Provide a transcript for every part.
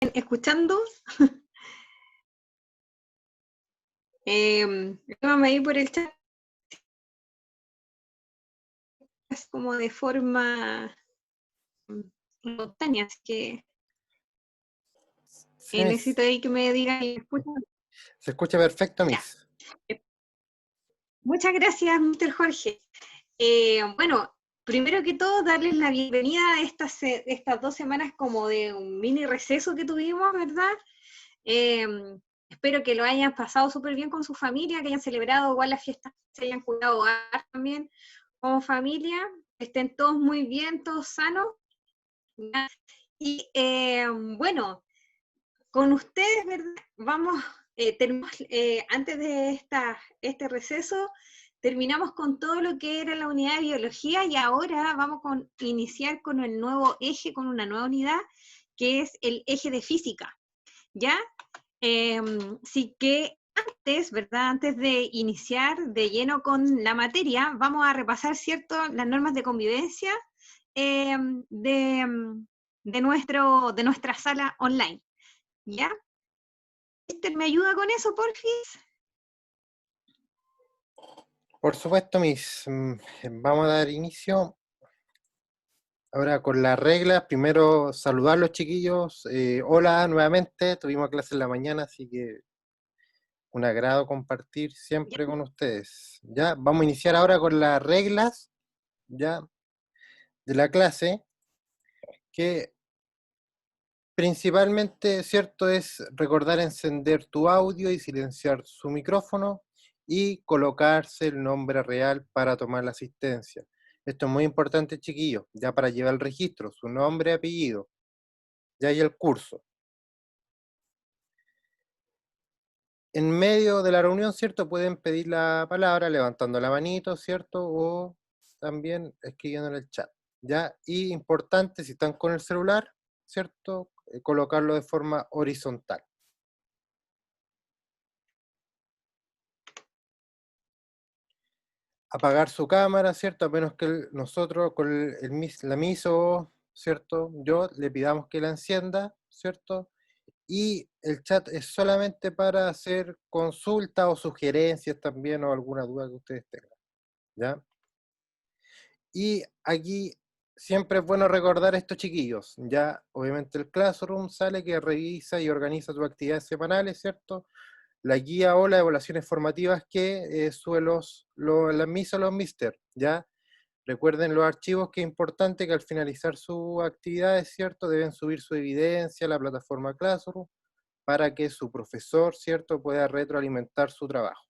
escuchando. Escríbame ahí por el chat, es como de forma espontánea, así que Sí, necesito ahí que me digan y me escuchan. se escucha perfecto, Ya. Miss. Muchas gracias, Mr. Jorge. Bueno, primero que todo, darles la bienvenida a estas 2 semanas como de un mini receso que tuvimos, ¿verdad? Eh, Espero que lo hayan pasado súper bien con su familia, que hayan celebrado igual las fiestas, se hayan cuidado también como familia, estén todos muy bien, todos sanos. ¿Ya? Y bueno, con ustedes, ¿verdad? Vamos, tenemos, antes de este receso, terminamos con todo lo que era la unidad de biología y ahora vamos a iniciar con el nuevo eje, con una nueva unidad, que es el eje de física, ¿ya? Sí que antes, ¿verdad? Antes de iniciar de lleno con la materia, vamos a repasar, ¿cierto?, las normas de convivencia eh, de, de nuestra sala online, ¿ya? ¿Me ayuda con eso, porfis? Por supuesto, Miss. Vamos a dar inicio ahora con las reglas. Primero, saludar a los chiquillos. Hola nuevamente. Tuvimos clase en la mañana, así que un agrado compartir ¿Ya? siempre con ustedes. Ya, vamos a iniciar ahora con las reglas ya de la clase, que principalmente, cierto, es recordar encender tu audio y silenciar su micrófono y colocarse el nombre real para tomar la asistencia. Esto es muy importante, chiquillos, ya para llevar el registro, su nombre y apellido, ya y el curso. En medio de la reunión, ¿cierto? Pueden pedir la palabra levantando la manito, ¿cierto? O también escribiendo en el chat, ¿ya? Y importante, si están con el celular, ¿cierto? Colocarlo de forma horizontal. Apagar su cámara, ¿cierto? A menos que nosotros con la MISO, ¿cierto? Yo le pidamos que la encienda, ¿cierto? Y el chat es solamente para hacer consultas o sugerencias también o alguna duda que ustedes tengan, ¿ya? Y aquí siempre es bueno recordar a estos chiquillos, ya obviamente el Classroom sale que revisa y organiza tus actividades semanales, ¿cierto? La guía o las evaluaciones formativas que suben las MIS o los Mister, ¿ya? Recuerden los archivos que es importante que al finalizar sus actividades, ¿cierto? Deben subir su evidencia a la plataforma Classroom para que su profesor, ¿cierto? Pueda retroalimentar su trabajo.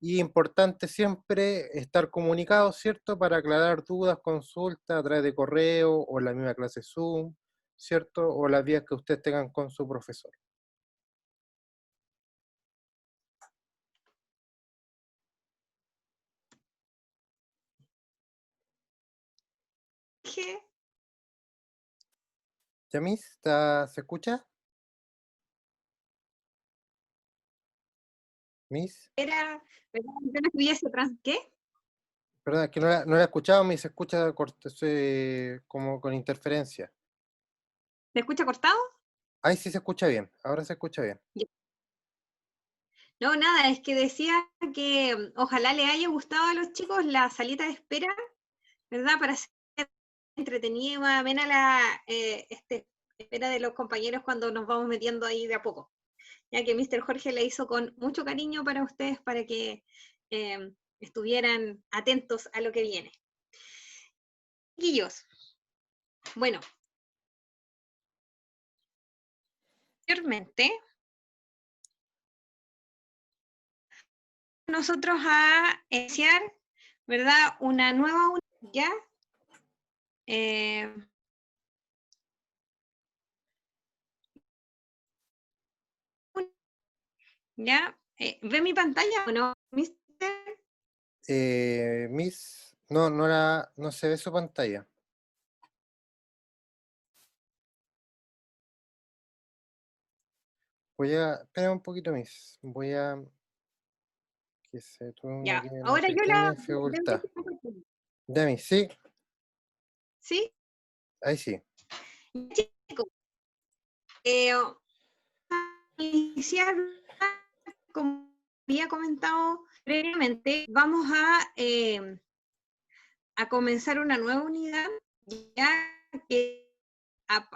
Y importante siempre estar comunicados, ¿cierto? Para aclarar dudas, consultas a través de correo o la misma clase Zoom, ¿cierto? O las vías que ustedes tengan con su profesor. ¿Qué? ¿Yamis? ¿Se escucha? ¿Miss? Era, ¿verdad? Yo no estuviese atrás, ¿qué? Perdón, es que no la he escuchado, me se escucha como con interferencia. ¿Me escucha cortado? Ahí sí se escucha bien, ahora se escucha bien. Ya. No, nada, es que decía que ojalá le haya gustado a los chicos la salita de espera, ¿verdad? Para hacer entretenida y más amena espera de los compañeros cuando nos vamos metiendo ahí de a poco. Ya que Mr. Jorge le hizo con mucho cariño para ustedes, para que estuvieran atentos a lo que viene. Chiquillos, bueno, anteriormente nosotros a iniciar, ¿verdad? Una nueva unidad, ¿ya? Eh, ¿Ya? ¿Ve mi pantalla o no, mister? Miss, no se ve su pantalla. Espera un poquito, Miss. Que se tuvo Ya, una ahora yo pequeña la... dificultad. Ya, Miss, sí, ¿Sí? ahí sí. Chicos, iniciar, como había comentado previamente, vamos a comenzar una nueva unidad, ya que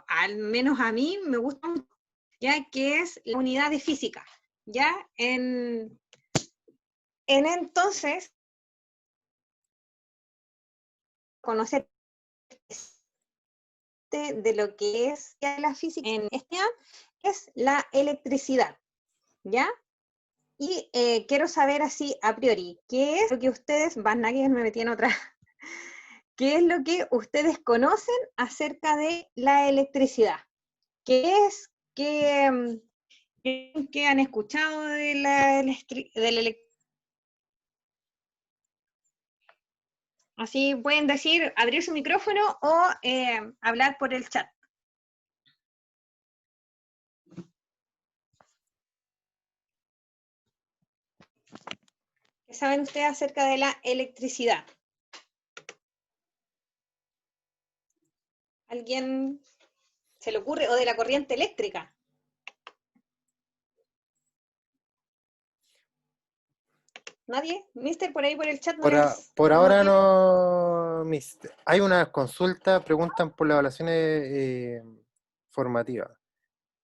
al menos a mí me gusta mucho, ya que es la unidad de física, ya en entonces conocer de lo que es la física en este año es la electricidad, ¿ya? Y quiero saber así a priori, ¿qué es lo que ustedes, van a que me metí en otra, qué es lo que ustedes conocen acerca de la electricidad? ¿Qué es? ¿Qué han escuchado de la electricidad? Así pueden decir, abrir su micrófono o hablar por el chat. ¿Qué saben ustedes acerca de la electricidad? ¿Alguien se le ocurre? ¿O de la corriente eléctrica? ¿Nadie? Mister, por ahí por el chat Por no ahora tiene. no, mister. Hay una consulta, preguntan por las evaluaciones formativas.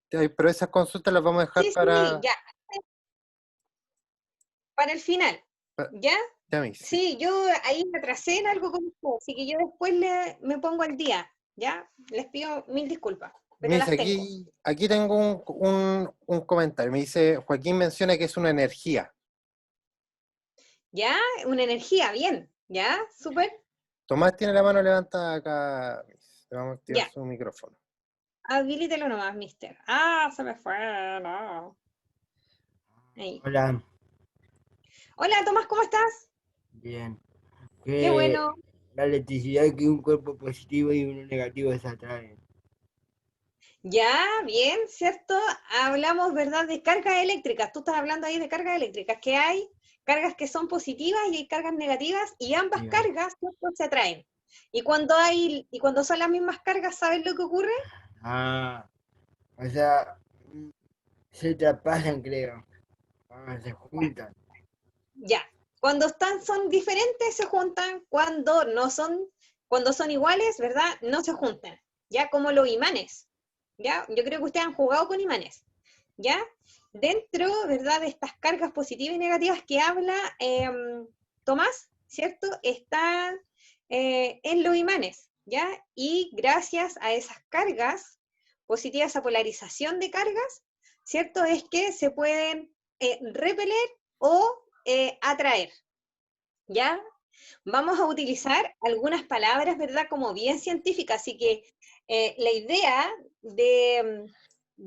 Pero esas consultas las vamos a dejar Sí, sí, para, ya. Para el final. ¿Ya? ya, mis, sí. Sí, yo ahí me atrasé en algo con usted, así que yo después me pongo al día. ¿Ya? Les pido mil disculpas, pero Mis, las tengo. aquí tengo un comentario. Me dice, Joaquín menciona que es una energía. ¿Ya? Una energía, bien. ¿Ya? Súper. Tomás tiene la mano levantada acá, Miss. Le vamos a activar Ya. su micrófono. Habilítelo nomás, mister. Ah, se me fue. No. Ahí. Hola, Hola, Tomás, ¿cómo estás? bien. Qué Que bueno. la electricidad que un cuerpo positivo y uno negativo se atraen. Ya, bien, ¿cierto? Hablamos, ¿verdad?, de cargas eléctricas. Tú estás hablando ahí de cargas eléctricas, que hay cargas que son positivas y hay cargas negativas, y ambas Digo, cargas, ¿cierto?, se atraen. Y cuando son las mismas cargas, ¿sabes lo que ocurre? ah, o sea, se traspasan, creo. Se juntan. Ya. Cuando son diferentes, se juntan. Cuando son iguales, ¿verdad?, no se juntan. Ya, como los imanes. Ya, yo creo que ustedes han jugado con imanes. ¿Ya? Dentro, ¿verdad?, de estas cargas positivas y negativas que habla Tomás, ¿cierto? Están en los imanes, ¿ya? Y gracias a esas cargas positivas, esa polarización de cargas, ¿cierto? Es que se pueden repeler o atraer, ¿ya? Vamos a utilizar algunas palabras, ¿verdad?, como bien científicas, así que la idea de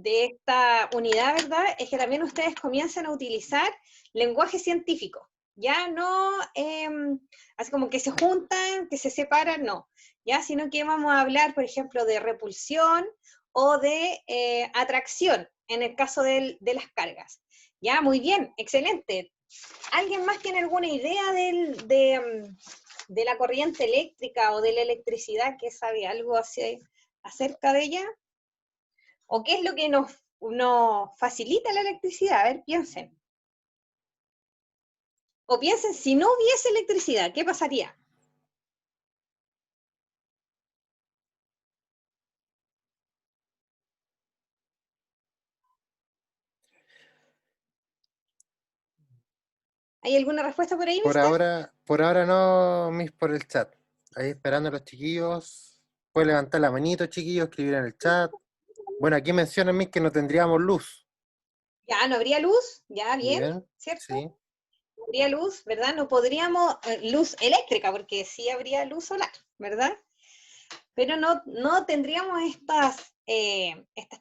esta unidad, ¿verdad?, es que también ustedes comiencen a utilizar lenguaje científico, ya no así como que se juntan, que se separan, no, ya, sino que vamos a hablar, por ejemplo, de repulsión o de atracción, en el caso de las cargas. Ya, muy bien, excelente. ¿Alguien más tiene alguna idea de la corriente eléctrica o de la electricidad, que sabe algo acerca de ella? ¿O qué es lo que nos facilita la electricidad? A ver, piensen. O piensen, si no hubiese electricidad, ¿qué pasaría? ¿Hay alguna respuesta por ahí, mister? Por ahora no, Miss, por el chat. Ahí esperando a los chiquillos. Puede levantar la manito, chiquillos, escribir en el chat. Bueno, aquí mencionan, Miss, que no tendríamos luz. Ya, no habría luz, ya, bien, Bien, ¿cierto? sí. No habría luz, ¿verdad? No podríamos, luz eléctrica, porque sí habría luz solar, ¿verdad? Pero no tendríamos estas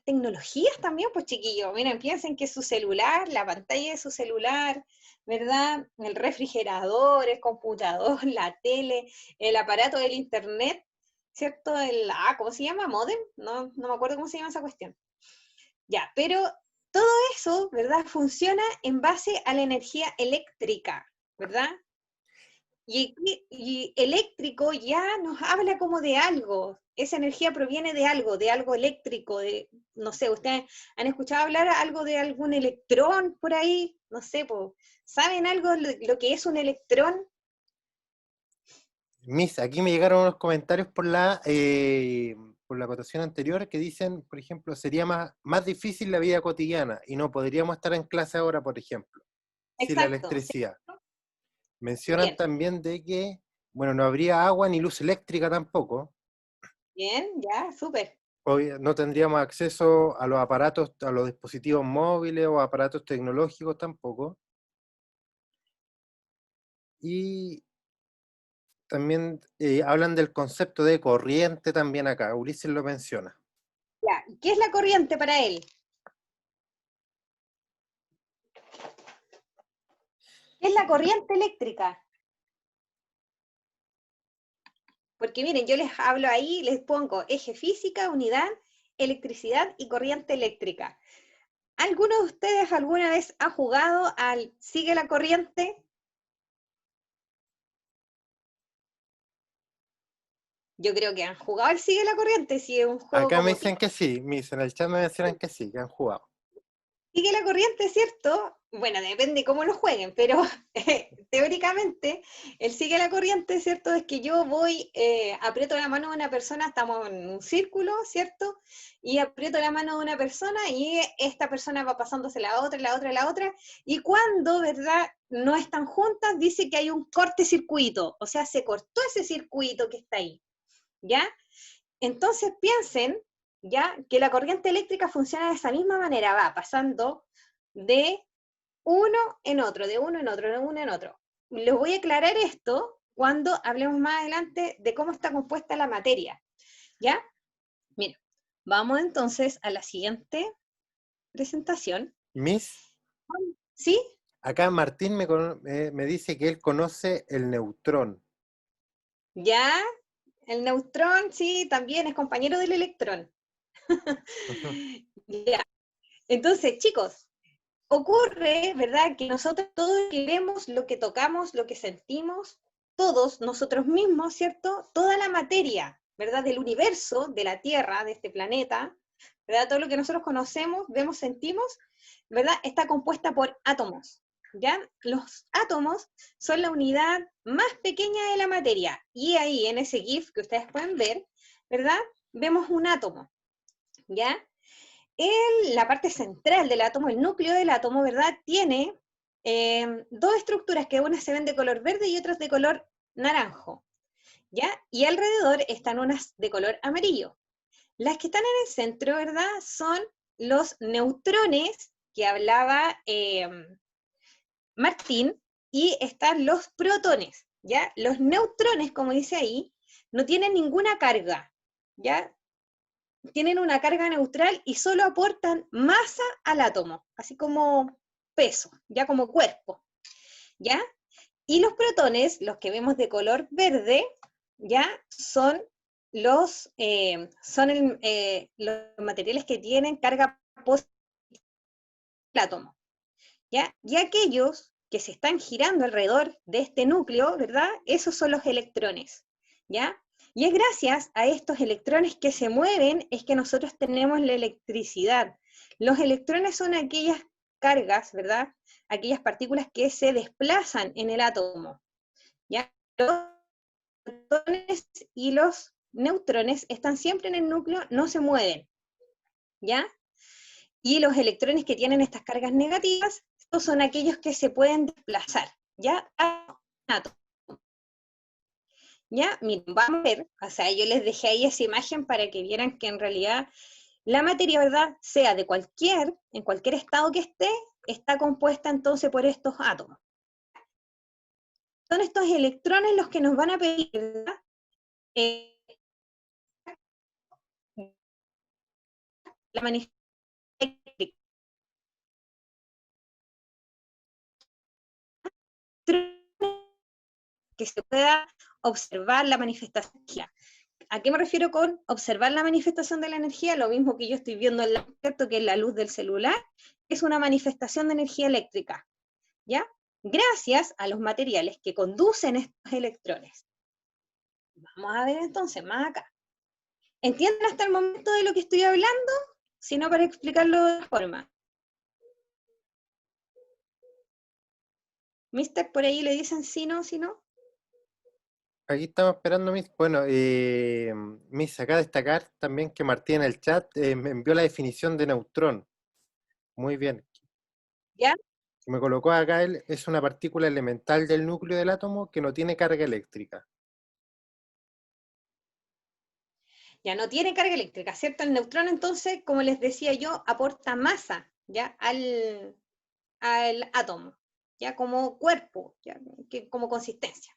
tecnologías también, pues chiquillos. Miren, piensen que su celular, la pantalla de su celular, ¿verdad? El refrigerador, el computador, la tele, el aparato del internet, ¿cierto? ¿Cómo se llama? ¿Modem? No me acuerdo cómo se llama esa cuestión. Ya, pero todo eso, ¿verdad? Funciona en base a la energía eléctrica, ¿verdad? Y eléctrico ya nos habla como de algo. Esa energía proviene de algo eléctrico. No sé, ¿ustedes han escuchado hablar algo de algún electrón por ahí? No sé, ¿saben algo lo que es un electrón? Miss, aquí me llegaron unos comentarios por la acotación anterior que dicen, por ejemplo, sería más difícil la vida cotidiana y no podríamos estar en clase ahora, por ejemplo, sin la Exacto, electricidad. ¿cierto? Mencionan Bien, también de que, bueno, no habría agua ni luz eléctrica tampoco. bien, ya, súper. No tendríamos acceso a los aparatos, a los dispositivos móviles o aparatos tecnológicos tampoco. Y también hablan del concepto de corriente también acá, Ulises lo menciona. Ya, ¿qué es la corriente para él? ¿Qué es la corriente eléctrica? Porque miren, yo les hablo ahí, les pongo eje física, unidad, electricidad y corriente eléctrica. ¿Alguno de ustedes alguna vez ha jugado al Sigue la corriente? Yo creo que han jugado al Sigue la corriente, si es un juego Acá me como dicen tipo que sí, en el chat me mencionan que sí, que han jugado. Sigue la corriente, ¿cierto? Bueno, depende cómo lo jueguen, pero teóricamente el sigue la corriente, ¿cierto? Es que yo voy, aprieto la mano de una persona, estamos en un círculo, ¿cierto? Y aprieto la mano de una persona y esta persona va pasándose la otra, la otra, la otra, y cuando, ¿verdad? No están juntas, dice que hay un cortecircuito, o sea, se cortó ese circuito que está ahí, ¿ya? Entonces piensen, ya, que la corriente eléctrica funciona de esa misma manera, va pasando de uno en otro, de uno en otro, de uno en otro. Les voy a aclarar esto cuando hablemos más adelante de cómo está compuesta la materia, ¿ya? Mira, vamos entonces a la siguiente presentación. Miss, ¿Sí? acá Martín me dice que él conoce el neutrón. ¿Ya? El neutrón, sí, también es compañero del electrón. Ya. Entonces, chicos, ocurre, ¿verdad?, que nosotros todo lo que vemos, lo que tocamos, lo que sentimos, todos nosotros mismos, ¿cierto? Toda la materia, ¿verdad?, del universo, de la Tierra, de este planeta, ¿verdad? Todo lo que nosotros conocemos, vemos, sentimos, ¿verdad?, está compuesta por átomos, ¿ya? Los átomos son la unidad más pequeña de la materia, y ahí en ese GIF que ustedes pueden ver, ¿verdad?, vemos un átomo, ¿ya? La parte central del átomo, el núcleo del átomo, ¿verdad? Tiene dos estructuras, que unas se ven de color verde y otras de color naranjo, ¿ya? Y alrededor están unas de color amarillo. Las que están en el centro, ¿verdad? Son los neutrones que hablaba Martín, y están los protones, ¿ya? Los neutrones, como dice ahí, no tienen ninguna carga, ¿ya? Tienen una carga neutral y solo aportan masa al átomo, así como peso, ya como cuerpo, ¿ya? Y los protones, los que vemos de color verde, ya son los materiales que tienen carga positiva al átomo, ¿ya? Y aquellos que se están girando alrededor de este núcleo, ¿verdad? Esos son los electrones, ¿ya? Y es gracias a estos electrones que se mueven es que nosotros tenemos la electricidad. Los electrones son aquellas cargas, ¿verdad? Aquellas partículas que se desplazan en el átomo, ¿ya? Los protones y los neutrones están siempre en el núcleo, no se mueven, ¿ya? Y los electrones que tienen estas cargas negativas, estos son aquellos que se pueden desplazar, ¿ya? Ya, miren, vamos a ver, o sea, yo les dejé ahí esa imagen para que vieran que en realidad la materia, ¿verdad?, sea en cualquier estado que esté, está compuesta entonces por estos átomos. Son estos electrones los que nos van a pedir, ¿verdad?, la manifestación eléctrica, que se pueda observar la manifestación. ¿A qué me refiero con observar la manifestación de la energía? Lo mismo que yo estoy viendo en la que es la luz del celular, es una manifestación de energía eléctrica, ¿ya? gracias a los materiales que conducen estos electrones. Vamos a ver entonces más acá. ¿Entienden hasta el momento de lo que estoy hablando? Sino para explicarlo de otra forma. Mister, por ahí le dicen sí, no, sí, no. Aquí estamos esperando, Miss. Bueno, Miss, acá destacar también que Martín en el chat me envió la definición de neutrón. Muy bien. ¿Ya? Me colocó acá, es una partícula elemental del núcleo del átomo que no tiene carga eléctrica. Ya no tiene carga eléctrica, ¿cierto? El neutrón, entonces, como les decía yo, aporta masa, ¿ya? Al átomo, ¿ya? Como cuerpo, ¿ya? Como consistencia.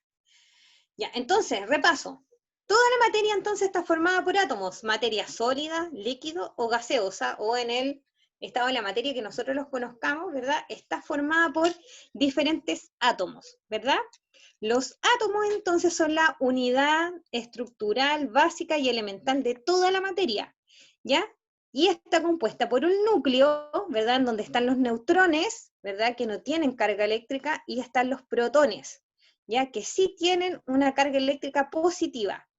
Ya, entonces, repaso. Toda la materia entonces está formada por átomos, materia sólida, líquido o gaseosa, o en el estado de la materia que nosotros los conozcamos, ¿verdad? Está formada por diferentes átomos, ¿verdad? Los átomos entonces son la unidad estructural, básica y elemental de toda la materia, ¿ya? Y está compuesta por un núcleo, ¿verdad? En donde están los neutrones, ¿verdad? Que no tienen carga eléctrica, y están los protones, ¿ya? Que sí tienen una carga eléctrica positiva.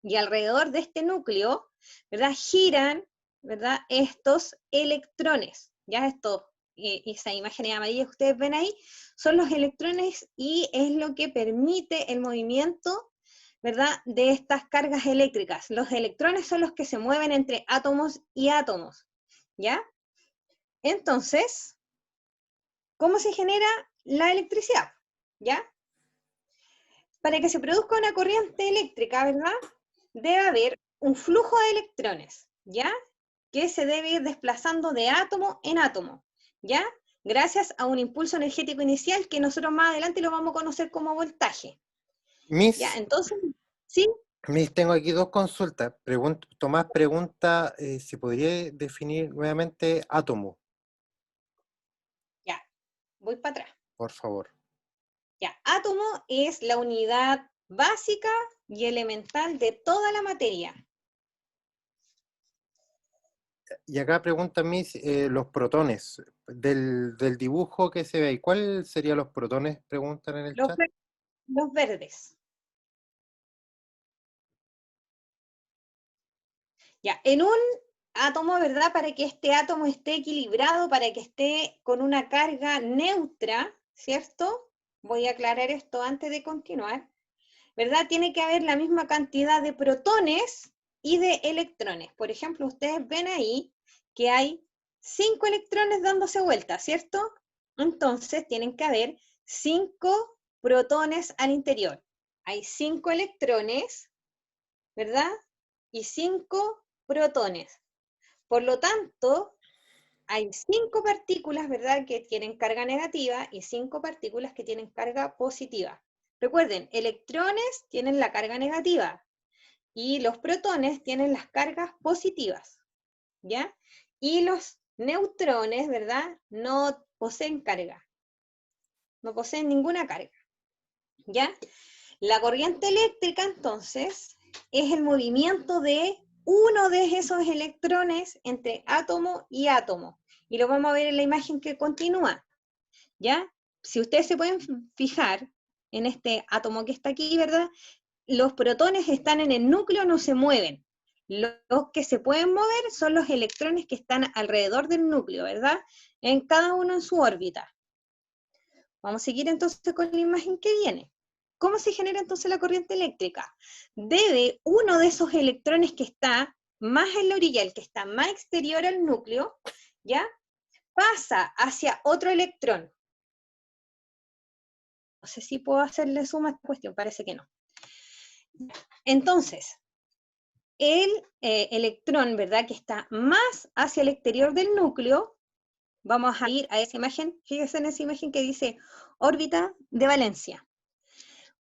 Y alrededor de este núcleo, ¿verdad? Giran, ¿verdad? Estos electrones, ¿ya? Esa imagen amarilla que ustedes ven ahí, son los electrones y es lo que permite el movimiento, ¿verdad? De estas cargas eléctricas. Los electrones son los que se mueven entre átomos y átomos, ¿ya? Entonces, ¿cómo se genera la electricidad? ¿Ya? Para que se produzca una corriente eléctrica, ¿verdad? Debe haber un flujo de electrones, ¿ya? Que se debe ir desplazando de átomo en átomo, ¿ya? Gracias a un impulso energético inicial que nosotros más adelante lo vamos a conocer como voltaje, ¿ya? Miss, Entonces, ¿sí? Miss, tengo aquí dos consultas. Tomás pregunta si podría definir nuevamente átomo, Ya, voy para atrás. por favor. Ya, átomo es la unidad básica y elemental de toda la materia. Y acá pregunta Miss los protones del dibujo que se ve ahí. ¿Cuáles serían los protones? Preguntan en el Los, chat. los verdes. Ya, en un átomo, ¿verdad? Para que este átomo esté equilibrado, para que esté con una carga neutra, ¿cierto? Voy a aclarar esto antes de continuar, ¿verdad? Tiene que haber la misma cantidad de protones y de electrones. Por ejemplo, ustedes ven ahí que hay 5 electrones dándose vuelta, ¿cierto? Entonces tienen que haber 5 protones al interior. Hay 5 electrones, ¿verdad? Y 5 protones. Por lo tanto, hay 5 partículas, ¿verdad?, que tienen carga negativa y 5 partículas que tienen carga positiva. Recuerden, electrones tienen la carga negativa y los protones tienen las cargas positivas, ¿ya? Y los neutrones, ¿verdad?, no poseen carga, no poseen ninguna carga, ¿ya? La corriente eléctrica, entonces, es el movimiento de uno de esos electrones entre átomo y átomo. Y lo vamos a ver en la imagen que continúa, ¿ya? Si ustedes se pueden fijar en este átomo que está aquí, ¿verdad? Los protones están en el núcleo, no se mueven. Los que se pueden mover son los electrones que están alrededor del núcleo, ¿verdad? En cada uno en su órbita. Vamos a seguir entonces con la imagen que viene. ¿Cómo se genera entonces la corriente eléctrica? Debe uno de esos electrones que está más en la orilla, el que está más exterior al núcleo, ¿ya? Pasa hacia otro electrón. No sé si puedo hacerle suma a esta cuestión, parece que no. Entonces, el electrón, ¿verdad?, que está más hacia el exterior del núcleo, vamos a ir a esa imagen, fíjense en esa imagen que dice órbita de valencia.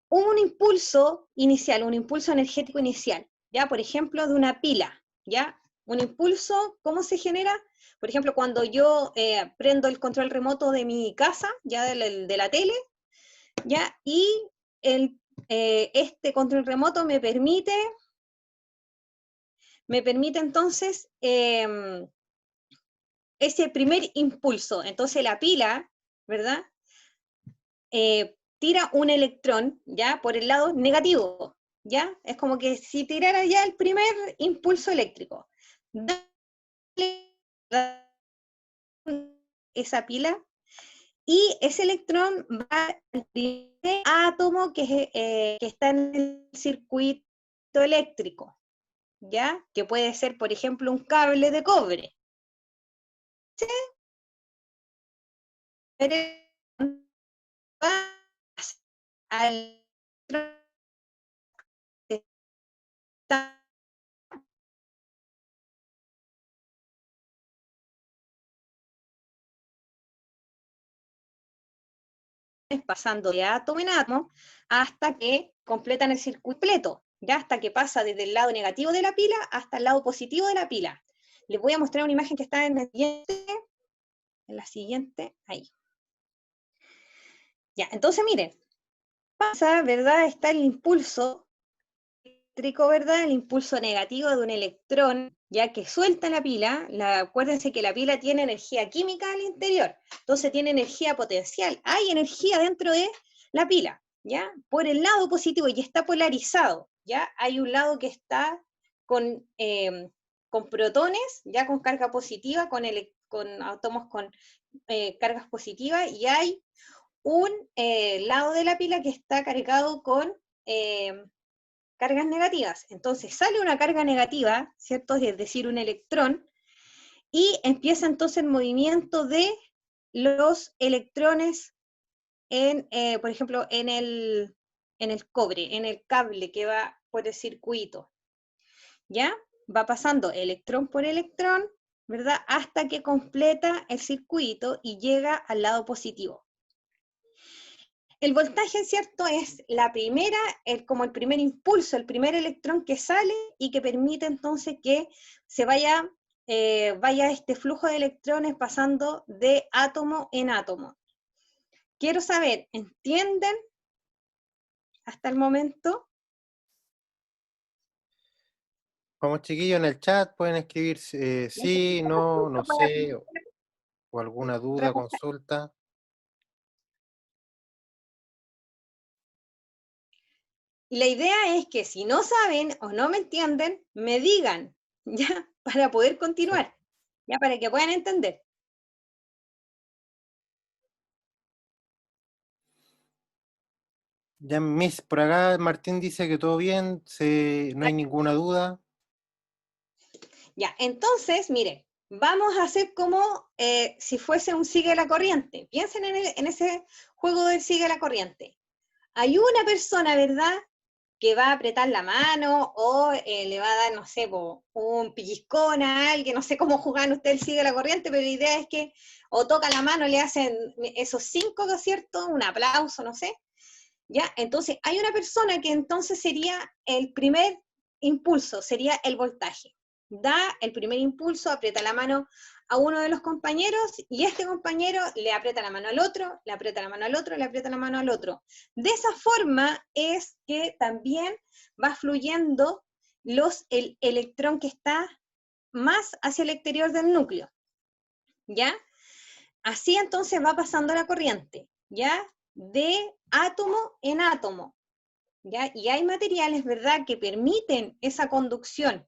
Un impulso inicial, un impulso energético inicial, ¿ya? Por ejemplo, de una pila, ¿ya? Un impulso, ¿cómo se genera? Por ejemplo, cuando yo prendo el control remoto de mi casa, ya de la tele, ¿ya? Y este control remoto me permite entonces ese primer impulso. Entonces la pila, ¿verdad?, tira un electrón, ¿ya? Por el lado negativo, ¿ya? Es como que si tirara ya el primer impulso eléctrico. Esa pila, y ese electrón va al primer átomo que está en el circuito eléctrico, ¿ya? Que puede ser, por ejemplo, un cable de cobre. ¿Sí? Al pasando de átomo en átomo hasta que completan el circuito completo, ya hasta que pasa desde el lado negativo de la pila hasta el lado positivo de la pila. Les voy a mostrar una imagen que está en la siguiente, ahí. Ya, entonces miren, pasa, ¿verdad? Está el impulso eléctrico, ¿verdad? El impulso negativo de un electrón, ya que suelta la pila. Acuérdense que la pila tiene energía química al interior, entonces tiene energía potencial. Hay energía dentro de la pila, ¿ya? Por el lado positivo, y está polarizado, ¿ya? Hay un lado que está con protones, ya con carga positiva, con átomos con cargas positivas, y hay un lado de la pila que está cargado con cargas negativas. Entonces sale una carga negativa, ¿cierto? Es decir, un electrón, y empieza entonces el movimiento de los electrones por ejemplo, en el cobre, en el cable que va por el circuito. ¿Ya? Va pasando electrón por electrón, ¿verdad? Hasta que completa el circuito y llega al lado positivo. El voltaje, ¿cierto? Es como el primer impulso, el primer electrón que sale y que permite entonces que se vaya este flujo de electrones pasando de átomo en átomo. Quiero saber, ¿entienden hasta el momento? Como chiquillos en el chat pueden escribir sí, no, no sé, o alguna duda, consulta. Y la idea es que si no saben o no me entienden, me digan, ¿ya? Para poder continuar, ¿ya? Para que puedan entender. Ya, Miss, por acá Martín dice que todo bien, no hay ninguna duda. Ya, entonces, miren, vamos a hacer como si fuese un sigue la corriente. Piensen en ese juego del sigue la corriente. Hay una persona, ¿verdad?, que va a apretar la mano o le va a dar, no sé, un pellizcón a alguien, no sé cómo juegan ustedes el sigue la corriente, pero la idea es que o toca la mano, le hacen esos 5, ¿no es cierto?, un aplauso, no sé. ¿Ya? Entonces, hay una persona que entonces sería el primer impulso, sería el voltaje. Da el primer impulso, aprieta la mano a uno de los compañeros y este compañero le aprieta la mano al otro, le aprieta la mano al otro, le aprieta la mano al otro. De esa forma es que también va fluyendo el electrón que está más hacia el exterior del núcleo. ¿Ya? Así entonces va pasando la corriente, ¿ya? De átomo en átomo, ¿ya? Y hay materiales, ¿verdad?, que permiten esa conducción,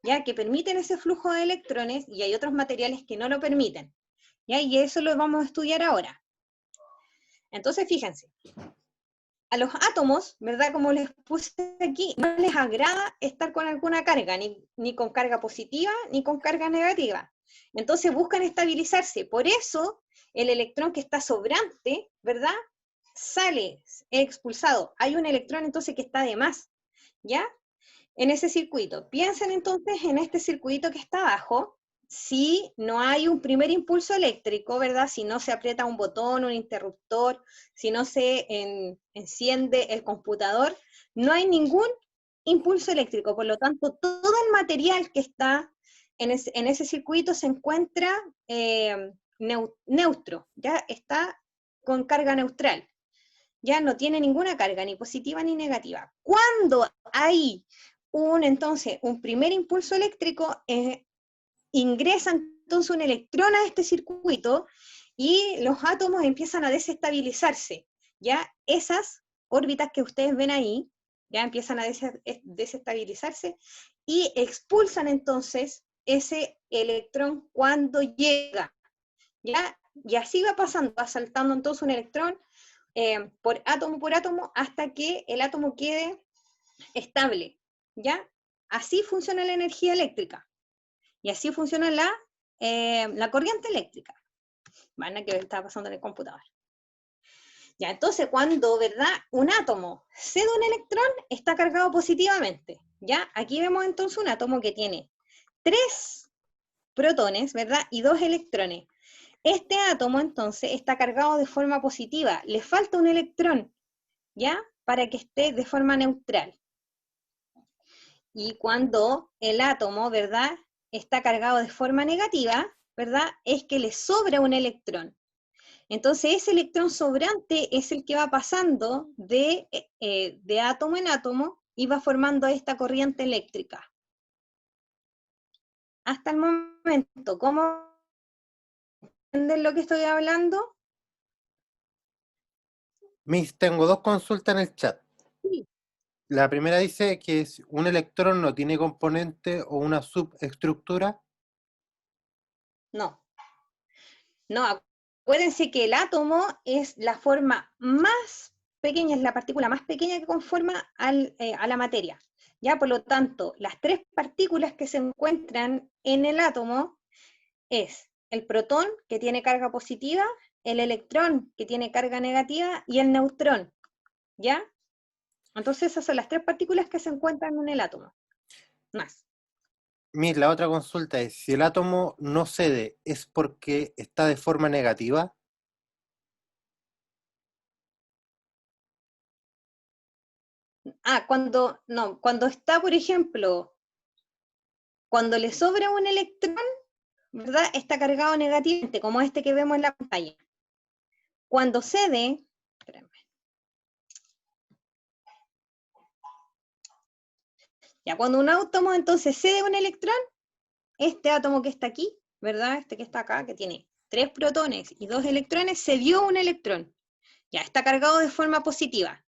¿ya? Que permiten ese flujo de electrones, y hay otros materiales que no lo permiten, ¿ya? Y eso lo vamos a estudiar ahora. Entonces, fíjense, a los átomos, ¿verdad?, como les puse aquí, no les agrada estar con alguna carga, ni con carga positiva, ni con carga negativa. Entonces buscan estabilizarse. Por eso, el electrón que está sobrante, ¿verdad?, sale expulsado. Hay un electrón entonces que está de más, ¿ya? En ese circuito. Piensen entonces en este circuito que está abajo. Si no hay un primer impulso eléctrico, ¿verdad? Si no se aprieta un botón, un interruptor, si no se enciende el computador, no hay ningún impulso eléctrico. Por lo tanto, todo el material que está en ese circuito se encuentra neutro, ¿ya? Está con carga neutral. Ya no tiene ninguna carga, ni positiva ni negativa. Cuando hay entonces un primer impulso eléctrico, ingresa entonces un electrón a este circuito y los átomos empiezan a desestabilizarse, ya esas órbitas que ustedes ven ahí, ya empiezan a desestabilizarse y expulsan entonces ese electrón cuando llega, ¿ya? Y así va pasando, va saltando entonces un electrón por átomo hasta que el átomo quede estable, ¿ya? Así funciona la energía eléctrica y así funciona la corriente eléctrica. Van a que está pasando en el computador. Ya, entonces cuando, ¿verdad? Un átomo cede un electrón, está cargado positivamente, ¿ya? Aquí vemos entonces un átomo que tiene 3 protones, ¿verdad? Y 2 electrones. Este átomo entonces está cargado de forma positiva, le falta un electrón, ¿ya? Para que esté de forma neutral. Y cuando el átomo, ¿verdad? Está cargado de forma negativa, ¿verdad? Es que le sobra un electrón. Entonces ese electrón sobrante es el que va pasando de átomo en átomo y va formando esta corriente eléctrica. Hasta el momento, ¿cómo entienden lo que estoy hablando? Miss, tengo 2 consultas en el chat. Sí. La primera dice que un electrón no tiene componente o una subestructura. No, no, acuérdense que el átomo es la forma más pequeña, es la partícula más pequeña que conforma a la materia. Ya, por lo tanto, las 3 partículas que se encuentran en el átomo es el protón, que tiene carga positiva, el electrón, que tiene carga negativa, y el neutrón, ¿ya? Entonces esas son las 3 partículas que se encuentran en el átomo. Más. Miss, la otra consulta es, si el átomo no cede, ¿es porque está de forma negativa? Cuando está, por ejemplo, cuando le sobra un electrón, ¿verdad? Está cargado negativamente, como este que vemos en la pantalla. Cuando cede, espérame. Ya, cuando un átomo entonces cede un electrón, este átomo que está aquí, ¿verdad? Este que está acá, que tiene 3 protones y 2 electrones, cedió un electrón. Ya, está cargado de forma positiva.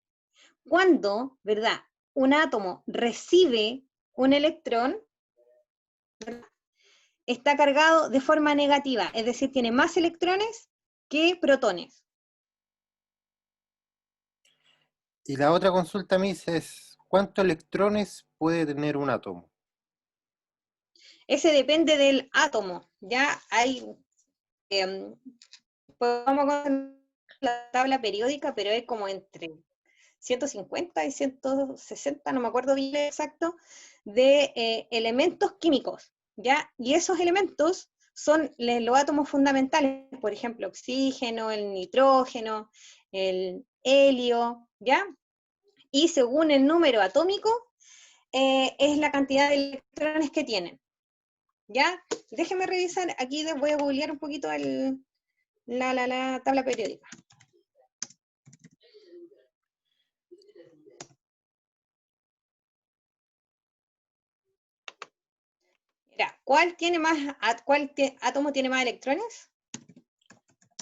Cuando, ¿verdad? Un átomo recibe un electrón, ¿verdad? Está cargado de forma negativa, es decir, tiene más electrones que protones. Y la otra consulta, Miss, es, ¿cuántos electrones puede tener un átomo? Ese depende del átomo, ya hay, vamos con la tabla periódica, pero es como entre 150 y 160, no me acuerdo bien exacto, de elementos químicos, ¿ya? Y esos elementos son los átomos fundamentales, por ejemplo, oxígeno, el nitrógeno, el helio, ¿ya? Y según el número atómico, es la cantidad de electrones que tienen, ¿ya? Déjenme revisar, aquí voy a googlear un poquito la tabla periódica. Mira, ¿cuál átomo tiene más electrones?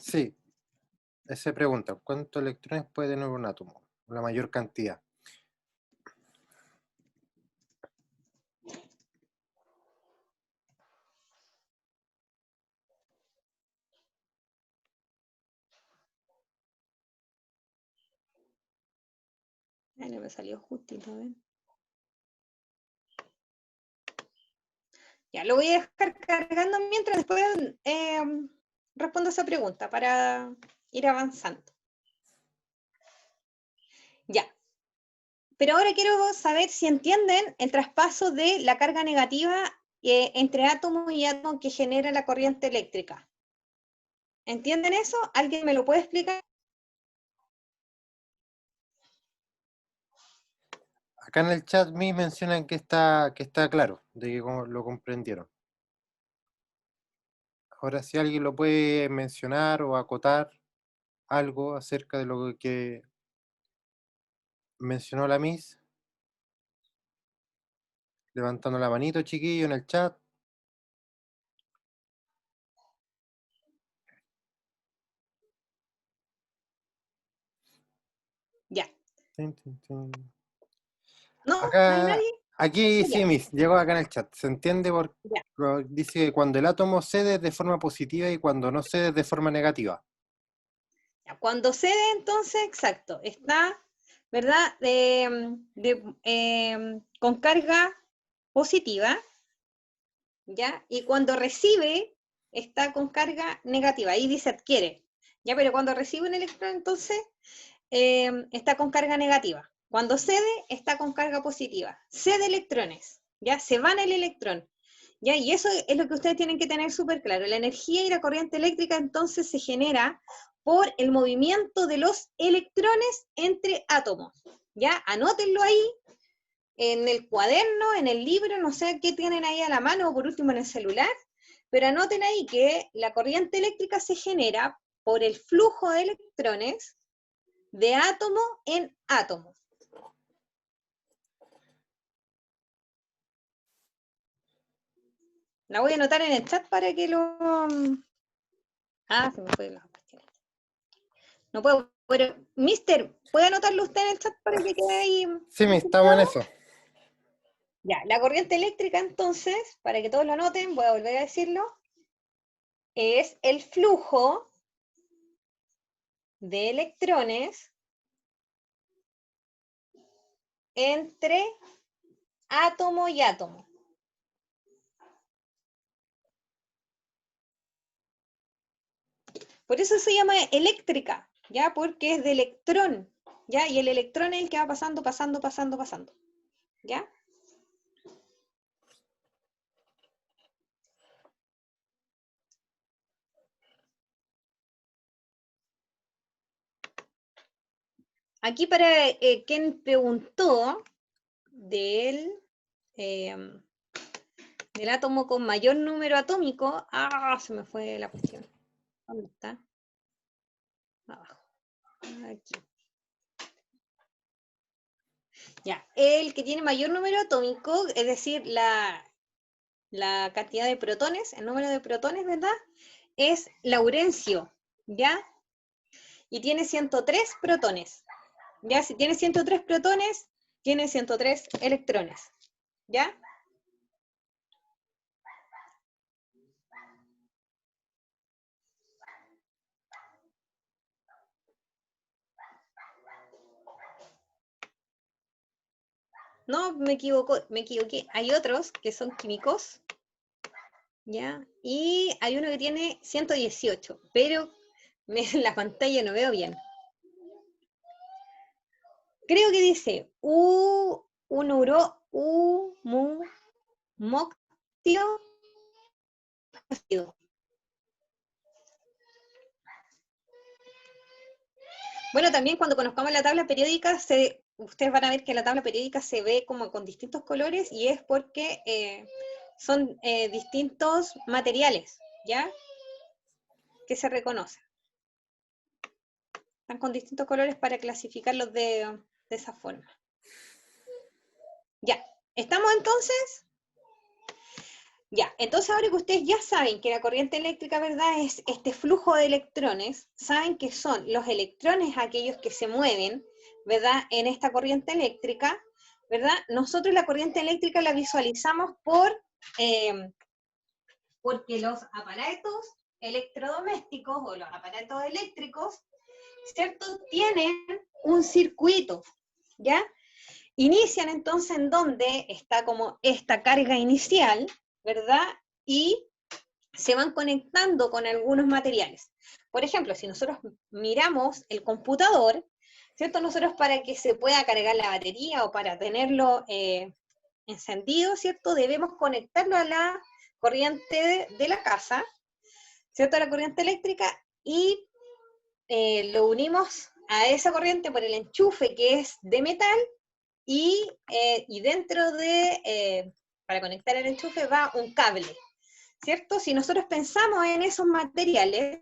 Sí, se pregunta, ¿cuántos electrones puede tener un átomo? La mayor cantidad. Ay, no me salió justito, a ver. Ya, lo voy a dejar cargando mientras después respondo esa pregunta para ir avanzando. Ya. Pero ahora quiero saber si entienden el traspaso de la carga negativa entre átomo y átomo que genera la corriente eléctrica. ¿Entienden eso? ¿Alguien me lo puede explicar? Acá en el chat me mencionan que está claro, de que lo comprendieron. Ahora, si alguien lo puede mencionar o acotar algo acerca de lo que mencionó la Miss, levantando la manito, chiquillo, en el chat. Tin, tin, tin. ¿No? ¿No hay Acá, nadie? aquí Ya, sí, Miss, llegó acá en el chat. ¿Se entiende? ya. Dice que cuando el átomo cede es de forma positiva y cuando no cede es de forma negativa. Ya, cuando cede, entonces, exacto, está, ¿verdad? Con carga positiva, ¿ya? Y cuando recibe, está con carga negativa. Ahí dice adquiere, ¿ya? Pero cuando recibe un electrón, entonces, está con carga negativa. Cuando cede, está con carga positiva. Cede electrones, ¿ya? Se van el electrón, ¿ya? Y eso es lo que ustedes tienen que tener súper claro. La energía y la corriente eléctrica, entonces, se genera por el movimiento de los electrones entre átomos, ¿ya? Anótenlo ahí, en el cuaderno, en el libro, no sé qué tienen ahí a la mano, o por último en el celular, pero anoten ahí que la corriente eléctrica se genera por el flujo de electrones de átomo en átomo. La voy a anotar en el chat para que lo... Ah, se me fue la cuestión. No puedo, pero, mister, ¿puede anotarlo usted en el chat para que quede ahí? Sí, Miss, estamos en eso. Ya, la corriente eléctrica, entonces, para que todos lo anoten, voy a volver a decirlo, es el flujo de electrones entre átomo y átomo. Por eso se llama eléctrica, ¿ya? Porque es de electrón, ¿ya? Y el electrón es el que va pasando, pasando, pasando, pasando, ¿ya? Aquí para quien preguntó del, eh, del átomo con mayor número atómico, se me fue la cuestión. ¿Dónde está? Abajo. Aquí. Ya, el que tiene mayor número atómico, es decir, la cantidad de protones, el número de protones, ¿verdad? Es laurencio, ¿ya? Y tiene 103 protones. ¿Ya? Si tiene 103 protones, tiene 103 electrones. ¿Ya? No, me equivoqué. Hay otros que son químicos, ¿ya? Y hay uno que tiene 118, pero en la pantalla no veo bien. Creo que dice moctio ácido. Bueno, también cuando conozcamos la tabla periódica, ustedes van a ver que la tabla periódica se ve como con distintos colores y es porque son distintos materiales, ¿ya? Que se reconocen. Están con distintos colores para clasificarlos de esa forma. Ya, ¿estamos entonces? Ya, entonces ahora que ustedes ya saben que la corriente eléctrica, ¿verdad?, es este flujo de electrones, saben que son los electrones aquellos que se mueven, ¿verdad?, en esta corriente eléctrica, ¿verdad? Nosotros la corriente eléctrica la visualizamos porque los aparatos electrodomésticos o los aparatos eléctricos, ¿cierto?, tienen un circuito, ¿ya? Inician entonces en donde está como esta carga inicial, ¿verdad? Y se van conectando con algunos materiales. Por ejemplo, si nosotros miramos el computador, ¿cierto? Nosotros para que se pueda cargar la batería o para tenerlo encendido, ¿cierto? Debemos conectarlo a la corriente de la casa, ¿cierto? A la corriente eléctrica y lo unimos a esa corriente por el enchufe que es de metal y dentro de, para conectar el enchufe va un cable, ¿cierto? Si nosotros pensamos en esos materiales,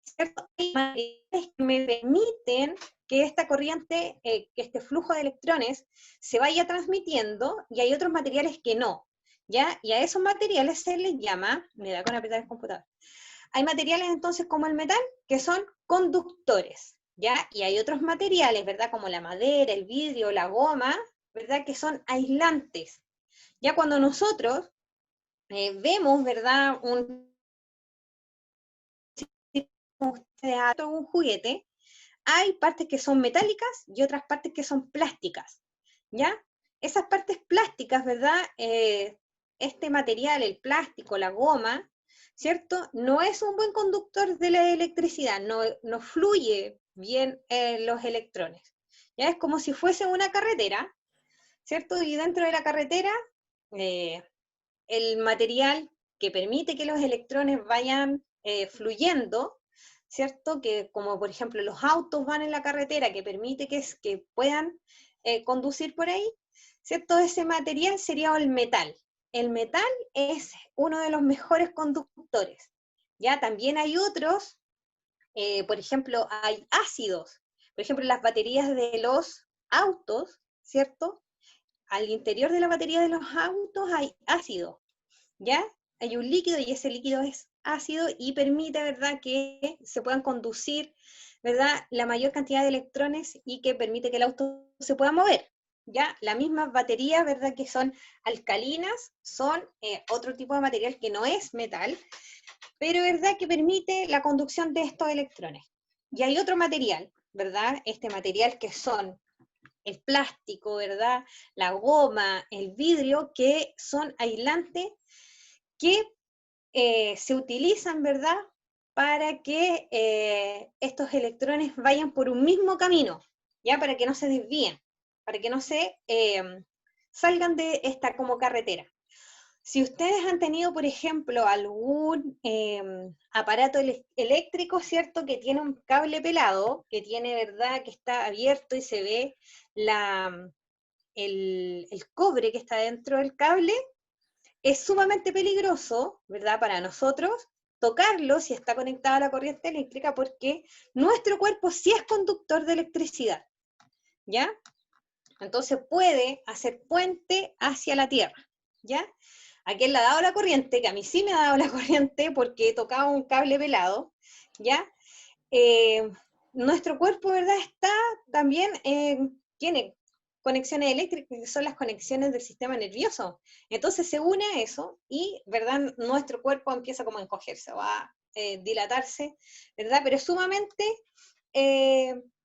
¿cierto? Hay materiales que me permiten que esta corriente, que este flujo de electrones se vaya transmitiendo y hay otros materiales que no, ¿ya? Y a esos materiales se les llama, me da con apretar el computador, hay materiales entonces como el metal que son conductores, ¿ya? Y hay otros materiales, ¿verdad? Como la madera, el vidrio, la goma, ¿verdad? Que son aislantes. Ya cuando nosotros vemos, ¿verdad? Un juguete, hay partes que son metálicas y otras partes que son plásticas, ¿ya? Esas partes plásticas, ¿verdad? Este material, el plástico, la goma, ¿cierto? No es un buen conductor de la electricidad, no fluye bien los electrones. ¿Ya? Es como si fuese una carretera, ¿cierto? Y dentro de la carretera, eh, el material que permite que los electrones vayan fluyendo, ¿cierto? Que como por ejemplo los autos van en la carretera, que permite que puedan conducir por ahí, ¿cierto? Ese material sería el metal. El metal es uno de los mejores conductores. Ya también hay otros, por ejemplo, hay ácidos. Por ejemplo, las baterías de los autos, ¿cierto? Al interior de la batería de los autos hay ácido, ¿ya? Hay un líquido y ese líquido es ácido y permite, ¿verdad?, que se puedan conducir, ¿verdad?, la mayor cantidad de electrones y que permite que el auto se pueda mover, ¿ya? Las mismas baterías, ¿verdad?, que son alcalinas, son otro tipo de material que no es metal, pero, ¿verdad?, que permite la conducción de estos electrones. Y hay otro material, ¿verdad?, este material que son el plástico, ¿verdad?, la goma, el vidrio, que son aislantes que se utilizan, ¿verdad?, para que estos electrones vayan por un mismo camino, ¿ya? Para que no se desvíen, para que no se salgan de esta como carretera. Si ustedes han tenido, por ejemplo, algún aparato eléctrico, ¿cierto?, que tiene un cable pelado, que tiene, ¿verdad?, que está abierto y se ve el cobre que está dentro del cable, es sumamente peligroso, ¿verdad?, para nosotros tocarlo si está conectado a la corriente eléctrica, porque nuestro cuerpo sí es conductor de electricidad, ¿ya? Entonces puede hacer puente hacia la Tierra, ¿ya? ¿A quién le ha dado la corriente? Que a mí sí me ha dado la corriente porque he tocado un cable pelado, ¿ya? Eh, Nuestro cuerpo, ¿verdad?, está también, tiene conexiones eléctricas, que son las conexiones del sistema nervioso. Entonces se une a eso y, ¿verdad?, nuestro cuerpo empieza como a encogerse, va a dilatarse, ¿verdad? Pero es sumamente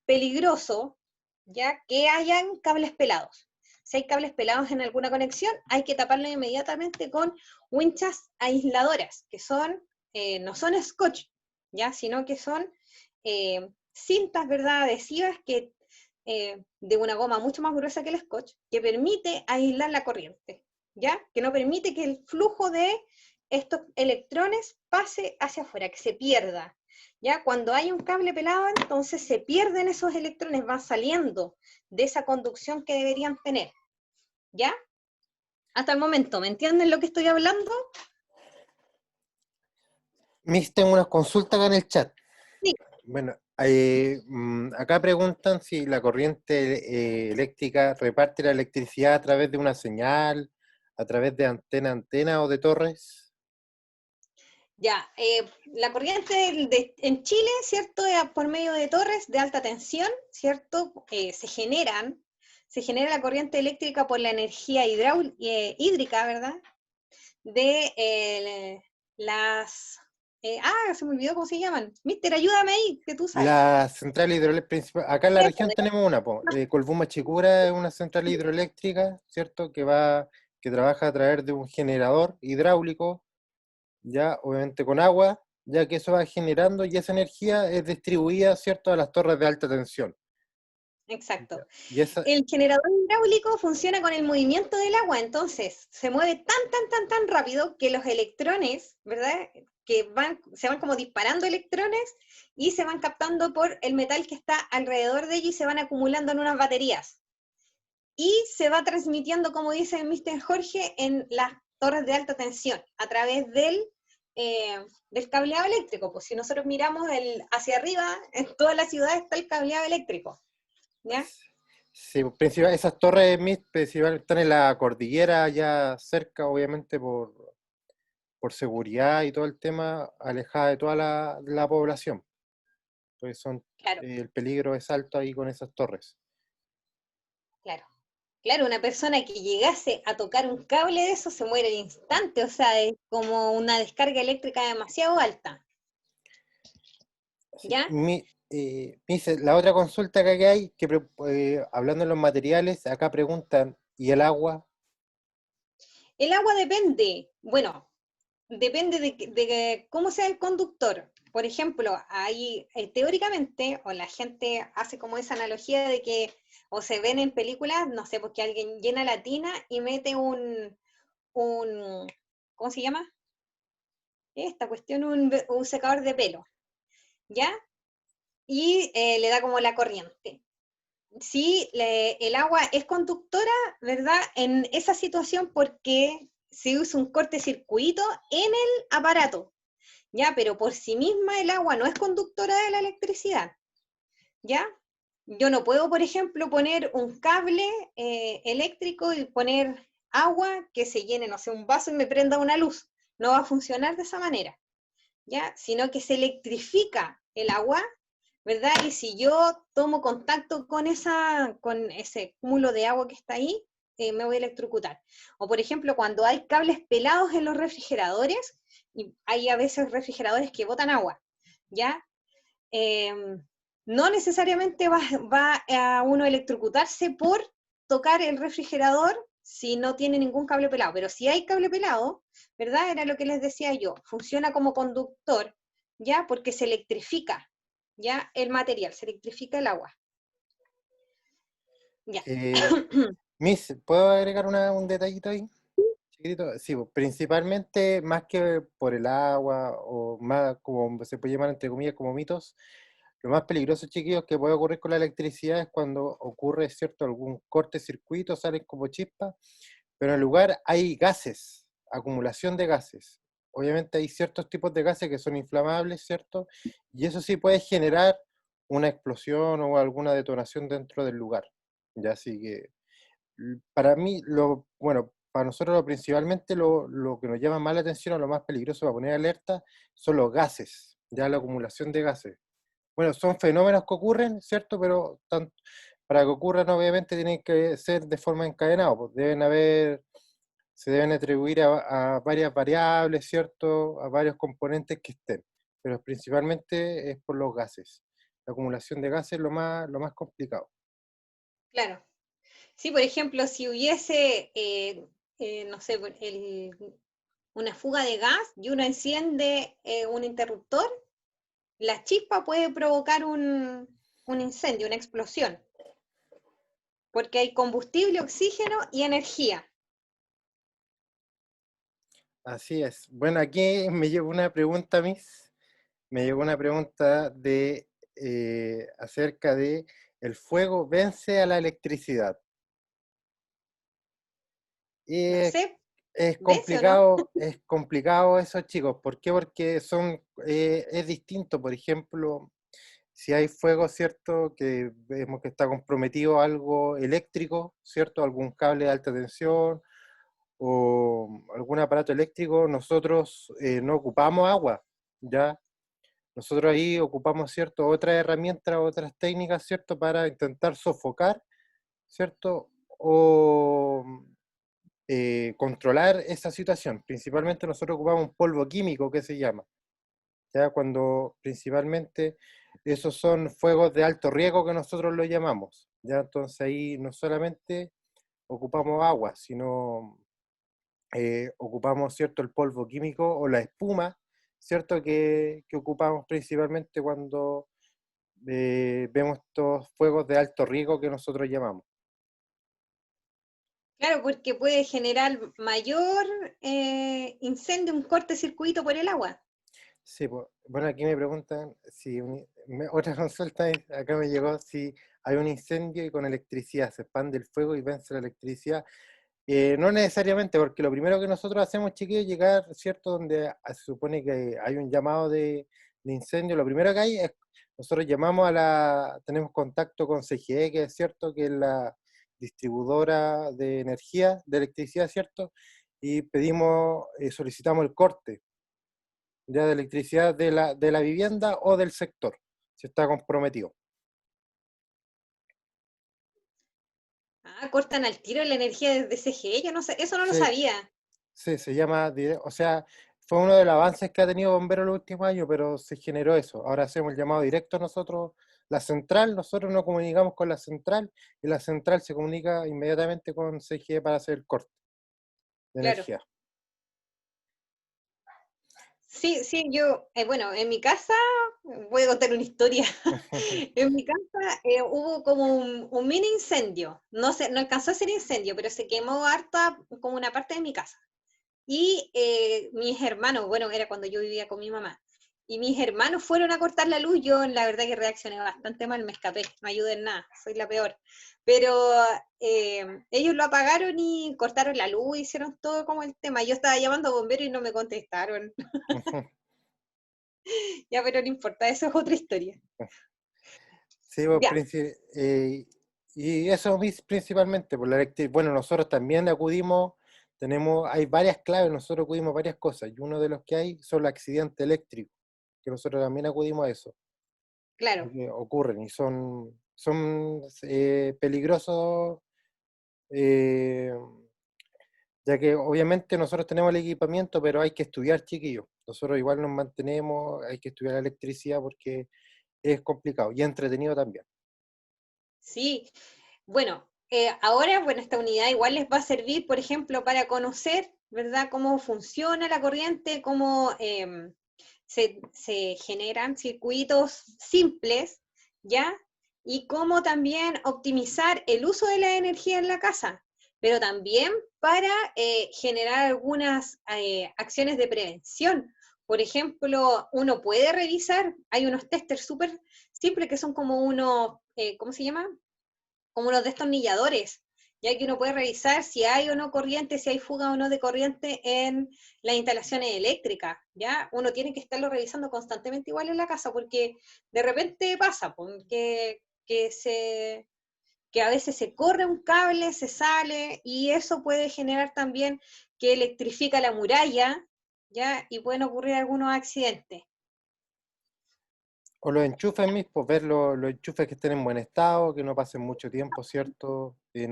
peligroso, ya que hayan cables pelados. Si hay cables pelados en alguna conexión, hay que taparlo inmediatamente con winchas aisladoras, que son, no son scotch, ¿ya? Sino que son cintas, ¿verdad?, adhesivas que, de una goma mucho más gruesa que el scotch, que permite aislar la corriente, ¿ya? Que no permite que el flujo de estos electrones pase hacia afuera, que se pierda, ¿ya? Cuando hay un cable pelado, entonces se pierden esos electrones, van saliendo de esa conducción que deberían tener, ¿ya? Hasta el momento, ¿me entienden lo que estoy hablando? Miss, tengo unas consultas acá en el chat. Sí. Bueno, acá preguntan si la corriente eléctrica reparte la electricidad a través de una señal, a través de antena a antena o de torres. Ya, la corriente en Chile, ¿cierto? Por medio de torres de alta tensión, ¿cierto? Se genera la corriente eléctrica por la energía hídrica, ¿verdad? De se me olvidó cómo se llaman. Mister, ayúdame ahí, que tú sabes. La central hidroeléctrica principal, acá en la Eso, región tenemos una, Colbún Machicura es una central hidroeléctrica, ¿cierto? Que trabaja a través de un generador hidráulico, ya obviamente con agua, ya que eso va generando y esa energía es distribuida, ¿cierto?, a las torres de alta tensión. exacto. Ya. Y esa, El generador hidráulico funciona con el movimiento del agua, entonces se mueve tan rápido que los electrones, ¿verdad? Se van como disparando electrones y se van captando por el metal que está alrededor de ellos y se van acumulando en unas baterías. Y se va transmitiendo, como dice el Mr. Jorge, en las torres de alta tensión, a través del cableado eléctrico. Pues si nosotros miramos hacia arriba, en toda la ciudad está el cableado eléctrico, ¿ya? sí, esas torres están en la cordillera, ya cerca, obviamente, por seguridad y todo el tema, alejada de toda la población. pues Claro, el peligro es alto ahí con esas torres. claro. Claro, una persona que llegase a tocar un cable de eso se muere al instante, o sea, es como una descarga eléctrica demasiado alta, Sí, ¿ya? la otra consulta que hay, hablando de los materiales, acá preguntan, ¿y el agua? El agua depende, bueno, depende de cómo sea el conductor. Por ejemplo, ahí teóricamente, o la gente hace como esa analogía de que, o se ven en películas, no sé, porque alguien llena la tina y mete un ¿cómo se llama? Esta cuestión, un secador de pelo, ¿ya? Y le da como la corriente. Sí, el agua es conductora, ¿verdad? En esa situación porque se usa un cortocircuito en el aparato, ¿ya? Pero por sí misma el agua no es conductora de la electricidad, ¿ya? Yo no puedo, por ejemplo, poner un cable eléctrico y poner agua que se llene, no sé, un vaso y me prenda una luz. No va a funcionar de esa manera, ¿ya? Sino que se electrifica el agua, ¿verdad? Y si yo tomo contacto con ese cúmulo de agua que está ahí, me voy a electrocutar. O por ejemplo, cuando hay cables pelados en los refrigeradores, y hay a veces refrigeradores que botan agua, ¿ya? Eh, no necesariamente va a uno electrocutarse por tocar el refrigerador si no tiene ningún cable pelado, pero si hay cable pelado, ¿verdad? Era lo que les decía yo, funciona como conductor, ¿ya? Porque se electrifica, ¿ya? El material, se electrifica el agua, ¿ya? Eh, ¿Puedo agregar un detallito ahí? Chiquitito. Sí, pues, principalmente más que por el agua o más como se puede llamar entre comillas como mitos, lo más peligroso, chiquillos, que puede ocurrir con la electricidad es cuando ocurre, ¿cierto?, algún cortocircuito, salen como chispas, pero en el lugar hay gases, acumulación de gases. Obviamente hay ciertos tipos de gases que son inflamables, ¿cierto? Y eso sí puede generar una explosión o alguna detonación dentro del lugar. Ya así que para mí, bueno, para nosotros principalmente lo que nos llama más la atención o lo más peligroso para poner alerta son los gases, ya la acumulación de gases. Bueno, son fenómenos que ocurren, ¿cierto? Pero para que ocurran, obviamente, tienen que ser de forma encadenada, pues se deben atribuir a varias variables, ¿cierto? A varios componentes que estén, pero principalmente es por los gases. La acumulación de gases es lo más complicado. Claro. Sí, por ejemplo, si hubiese, no sé, una fuga de gas y uno enciende un interruptor, la chispa puede provocar un incendio, una explosión, porque hay combustible, oxígeno y energía. Así es. Bueno, aquí me llegó una pregunta, Miss. Me llegó una pregunta acerca de ¿el fuego vence a la electricidad? Y No sé, ¿vence o no? es complicado eso, chicos. ¿Por qué? Porque es distinto. Por ejemplo, si hay fuego, ¿cierto? Que vemos que está comprometido algo eléctrico, ¿cierto? Algún cable de alta tensión o algún aparato eléctrico, nosotros no ocupamos agua, ¿ya? Nosotros ahí ocupamos, ¿cierto? Otras herramientas, otras técnicas, ¿cierto? Para intentar sofocar, ¿cierto? O controlar esa situación. Principalmente nosotros ocupamos un polvo químico que se llama, ¿ya? Cuando principalmente esos son fuegos de alto riesgo que nosotros lo llamamos, ¿ya? Entonces ahí no solamente ocupamos agua, sino ocupamos, ¿cierto?, el polvo químico o la espuma, ¿cierto?, que ocupamos principalmente cuando vemos estos fuegos de alto riesgo que nosotros llamamos. Claro, porque puede generar mayor incendio, un cortocircuito por el agua. Sí, pues, bueno, aquí me preguntan si otra consulta acá me llegó si hay un incendio y con electricidad se expande el fuego y vence la electricidad. No necesariamente, porque lo primero que nosotros hacemos, chiquillos, es llegar, ¿cierto?, donde se supone que hay un llamado de incendio. Lo primero que hay es, nosotros llamamos tenemos contacto con CGE, que es cierto, que es la distribuidora de energía, de electricidad, ¿cierto? Y solicitamos el corte ya de electricidad de la vivienda o del sector, si está comprometido. Ah, cortan al tiro la energía desde CGE, yo no sé, eso no lo Sí, sabía. sí, se llama, o sea, fue uno de los avances que ha tenido Bomberos los últimos años, pero se generó eso. Ahora hacemos el llamado directo nosotros, la central, nosotros nos comunicamos con la central y la central se comunica inmediatamente con CGE para hacer el corte de Claro. energía. Sí, sí, yo, bueno, en mi casa, voy a contar una historia. En mi casa hubo como un mini incendio. No sé, no alcanzó a ser incendio, pero se quemó harta como una parte de mi casa. Y mis hermanos, bueno, era cuando yo vivía con mi mamá, y mis hermanos fueron a cortar la luz. Yo la verdad que reaccioné bastante mal, me escapé, no ayudé en nada, soy la peor. Pero ellos lo apagaron y cortaron la luz, hicieron todo como el tema. Yo estaba llamando a bomberos y no me contestaron. Ya, pero no importa, eso es otra historia. Sí, pues, Ya, y eso principalmente por la electricidad. Bueno, nosotros también acudimos, hay varias claves, nosotros acudimos a varias cosas, y uno de los que hay son los accidentes eléctricos, que nosotros también acudimos a eso, claro. porque ocurren y son peligrosos, eh, ya que obviamente nosotros tenemos el equipamiento, pero hay que estudiar, chiquillos. Nosotros igual nos mantenemos, hay que estudiar la electricidad porque es complicado y entretenido también. Sí, bueno, ahora, bueno, esta unidad igual les va a servir, por ejemplo, para conocer, ¿verdad?, cómo funciona la corriente, cómo se generan circuitos simples, ¿ya? Y cómo también optimizar el uso de la energía en la casa, pero también para generar algunas acciones de prevención. Por ejemplo, uno puede revisar, hay unos testers súper simples que son como unos, ¿cómo se llama? Como unos destornilladores, ya que uno puede revisar si hay o no corriente, si hay fuga o no de corriente en las instalaciones eléctricas, ¿ya? Uno tiene que estarlo revisando constantemente igual en la casa, porque de repente pasa, porque que a veces se corre un cable, se sale, y eso puede generar también que electrifica la muralla, ¿ya? Y pueden ocurrir algunos accidentes. O los enchufes mismos, ver los enchufes que estén en buen estado, que no pasen mucho tiempo, ¿cierto? Que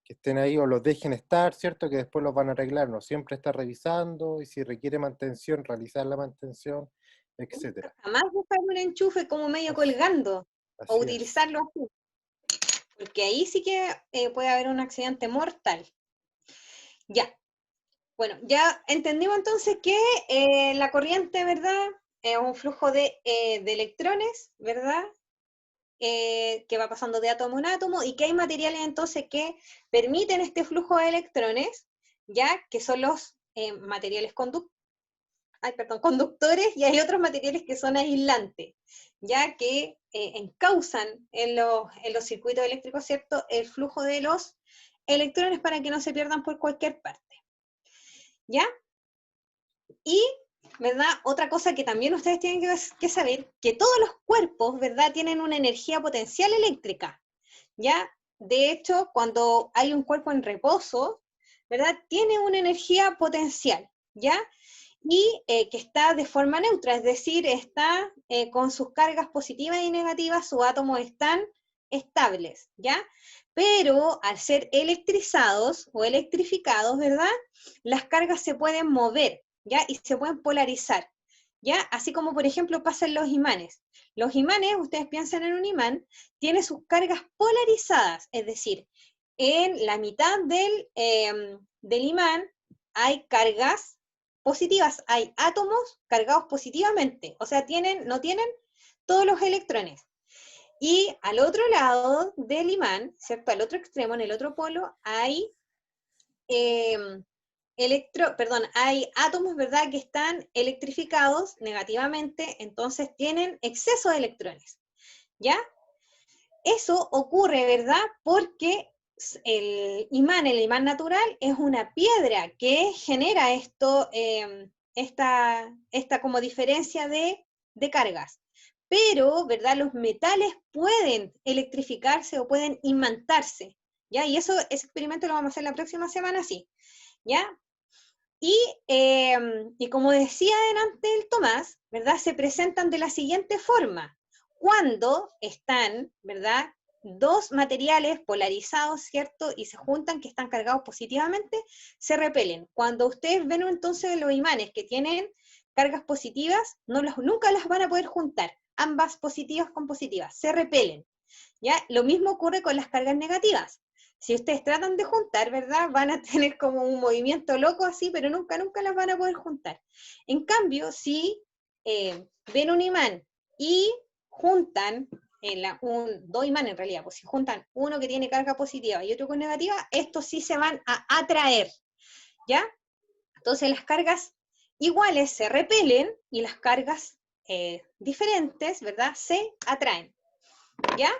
estén ahí o los dejen estar, ¿cierto? Que después los van a arreglar, no siempre está revisando y si requiere mantención, realizar la mantención, etcétera. Jamás buscar un enchufe como medio Así, colgando, o así es. utilizarlo así, porque ahí sí que puede haber un accidente mortal. Ya, bueno, ya entendimos entonces que la corriente, ¿verdad? Es un flujo de electrones, ¿verdad? Que va pasando de átomo en átomo, y que hay materiales entonces que permiten este flujo de electrones, ya que son los materiales conductores, y hay otros materiales que son aislantes, ya que encausan en los circuitos eléctricos, ¿cierto?, el flujo de los electrones para que no se pierdan por cualquier parte. ¿Ya? Y, ¿verdad? Otra cosa que también ustedes tienen que saber, que todos los cuerpos, ¿verdad?, tienen una energía potencial eléctrica, ¿ya? De hecho, cuando hay un cuerpo en reposo, ¿verdad?, tiene una energía potencial, ¿ya? Y que está de forma neutra, es decir, está con sus cargas positivas y negativas, sus átomos están estables, ¿ya? Pero al ser electrizados o electrificados, ¿verdad?, las cargas se pueden mover, ¿ya? Y se pueden polarizar, ¿ya? Así como, por ejemplo, pasa en los imanes. Los imanes, ustedes piensan en un imán, tiene sus cargas polarizadas, es decir, en la mitad del imán hay cargas positivas, hay átomos cargados positivamente, o sea, no tienen todos los electrones. Y al otro lado del imán, ¿cierto? Al otro extremo, en el otro polo, hay eh, hay átomos, ¿verdad?, que están electrificados negativamente, entonces tienen exceso de electrones, ¿ya? Eso ocurre, ¿verdad?, porque el imán natural es una piedra que genera esta como diferencia de cargas. Pero, ¿verdad?, los metales pueden electrificarse o pueden imantarse, ¿ya? Y ese experimento lo vamos a hacer la próxima semana, sí, ¿ya? Y como decía delante el Tomás, ¿verdad? Se presentan de la siguiente forma. Cuando están, ¿verdad? Dos materiales polarizados, ¿cierto? Y se juntan, que están cargados positivamente, se repelen. Cuando ustedes ven entonces los imanes que tienen cargas positivas, nunca las van a poder juntar. Ambas positivas con positivas, se repelen. ¿Ya? Lo mismo ocurre con las cargas negativas. Si ustedes tratan de juntar, ¿verdad? Van a tener como un movimiento loco así, pero nunca las van a poder juntar. En cambio, si ven un imán y juntan, dos imanes en realidad, pues si juntan uno que tiene carga positiva y otro con negativa, estos sí se van a atraer, ¿ya? Entonces las cargas iguales se repelen y las cargas diferentes, ¿verdad? Se atraen, ¿ya?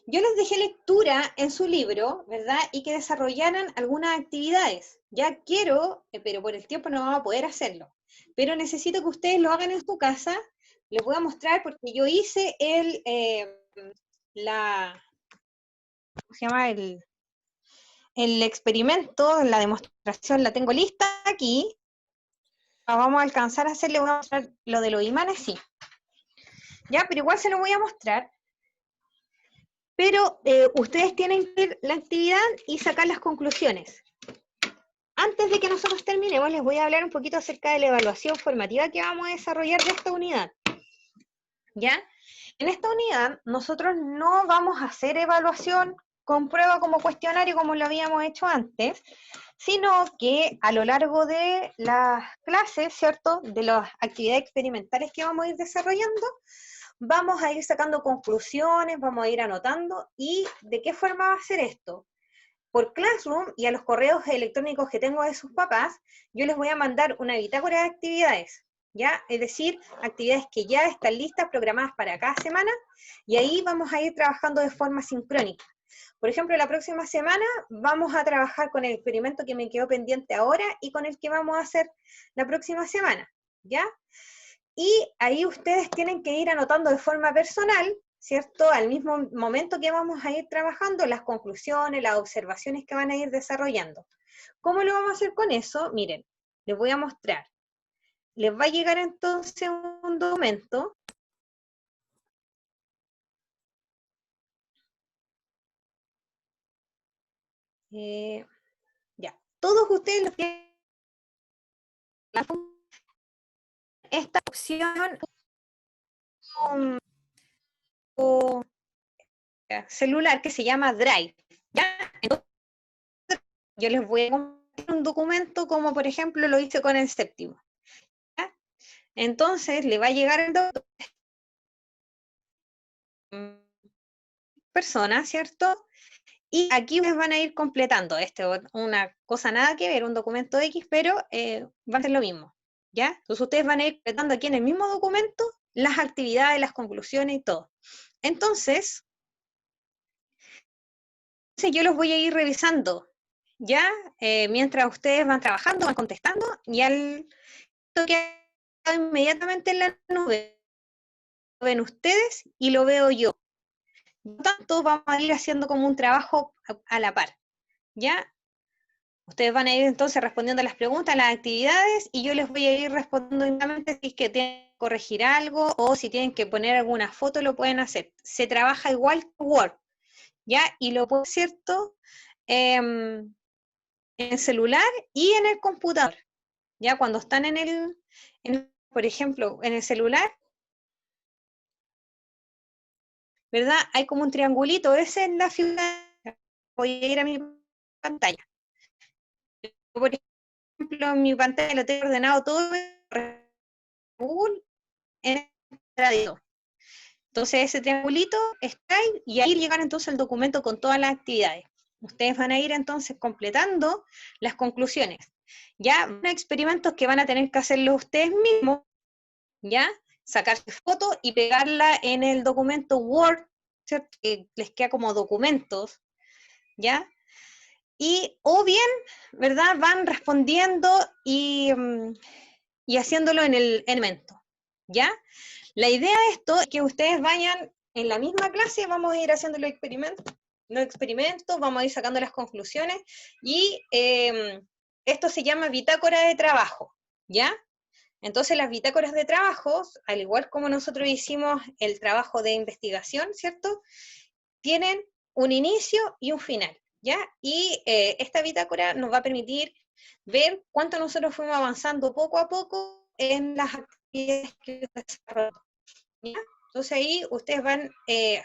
Yo les dejé lectura en su libro, ¿verdad? Y que desarrollaran algunas actividades. Ya quiero, pero por el tiempo no vamos a poder hacerlo. Pero necesito que ustedes lo hagan en su casa. Les voy a mostrar porque yo hice ¿cómo se llama? El experimento, la demostración la tengo lista aquí. Vamos a alcanzar a hacer, le voy a mostrar lo de los imanes, sí. Ya, pero igual se lo voy a mostrar. Pero ustedes tienen que ver la actividad y sacar las conclusiones. Antes de que nosotros terminemos, les voy a hablar un poquito acerca de la evaluación formativa que vamos a desarrollar de esta unidad. ¿Ya? En esta unidad, nosotros no vamos a hacer evaluación con prueba como cuestionario como lo habíamos hecho antes, sino que a lo largo de las clases, ¿cierto?, de las actividades experimentales que vamos a ir desarrollando, vamos a ir sacando conclusiones, vamos a ir anotando, y ¿de qué forma va a ser esto? Por Classroom y a los correos electrónicos que tengo de sus papás, yo les voy a mandar una bitácora de actividades, ¿ya? Es decir, actividades que ya están listas, programadas para cada semana, y ahí vamos a ir trabajando de forma sincrónica. Por ejemplo, la próxima semana vamos a trabajar con el experimento que me quedó pendiente ahora y con el que vamos a hacer la próxima semana, ¿ya? Y ahí ustedes tienen que ir anotando de forma personal, ¿cierto? Al mismo momento que vamos a ir trabajando, las conclusiones, las observaciones que van a ir desarrollando. ¿Cómo lo vamos a hacer con eso? Miren, les voy a mostrar. Les va a llegar entonces un documento. Ya, todos ustedes lo tienen. Esta opción celular que se llama Drive, ¿ya? Entonces, yo les voy a compartir un documento como por ejemplo lo hice con el séptimo, ¿ya? Entonces le va a llegar el documento persona, ¿cierto? Y aquí ustedes van a ir completando una cosa nada que ver, un documento X, pero va a ser lo mismo, ¿ya? Entonces ustedes van a ir completando aquí en el mismo documento las actividades, las conclusiones y todo. Entonces yo los voy a ir revisando, ¿ya? Mientras ustedes van trabajando, van contestando, y al toque inmediatamente en la nube, lo ven ustedes y lo veo yo. Por lo tanto, vamos a ir haciendo como un trabajo a la par, ¿ya? Ustedes van a ir entonces respondiendo a las preguntas, a las actividades, y yo les voy a ir respondiendo directamente si es que tienen que corregir algo, o si tienen que poner alguna foto, lo pueden hacer. Se trabaja igual que Word, ¿ya? Y lo puedo, ¿cierto?, en celular y en el computador. Ya cuando están por ejemplo, en el celular, ¿verdad? Hay como un triangulito, esa es la figura. Voy a ir a mi pantalla. Por ejemplo, en mi pantalla lo tengo ordenado todo en Google en radio. Entonces ese triangulito está ahí, y ahí llegan entonces el documento con todas las actividades. Ustedes van a ir entonces completando las conclusiones. Ya, experimentos que van a tener que hacerlo ustedes mismos, ¿ya? Sacarse foto y pegarla en el documento Word, ¿cierto?, que les queda como documentos, ¿ya? Y o bien, ¿verdad?, van respondiendo y haciéndolo en el momento, ¿ya? La idea de esto es que ustedes vayan en la misma clase, vamos a ir haciendo los experimentos, vamos a ir sacando las conclusiones, y esto se llama bitácora de trabajo, ¿ya? Entonces las bitácoras de trabajos, al igual como nosotros hicimos el trabajo de investigación, ¿cierto? Tienen un inicio y un final, ¿ya? Y esta bitácora nos va a permitir ver cuánto nosotros fuimos avanzando poco a poco en las actividades que desarrollamos, ¿ya? Entonces ahí ustedes van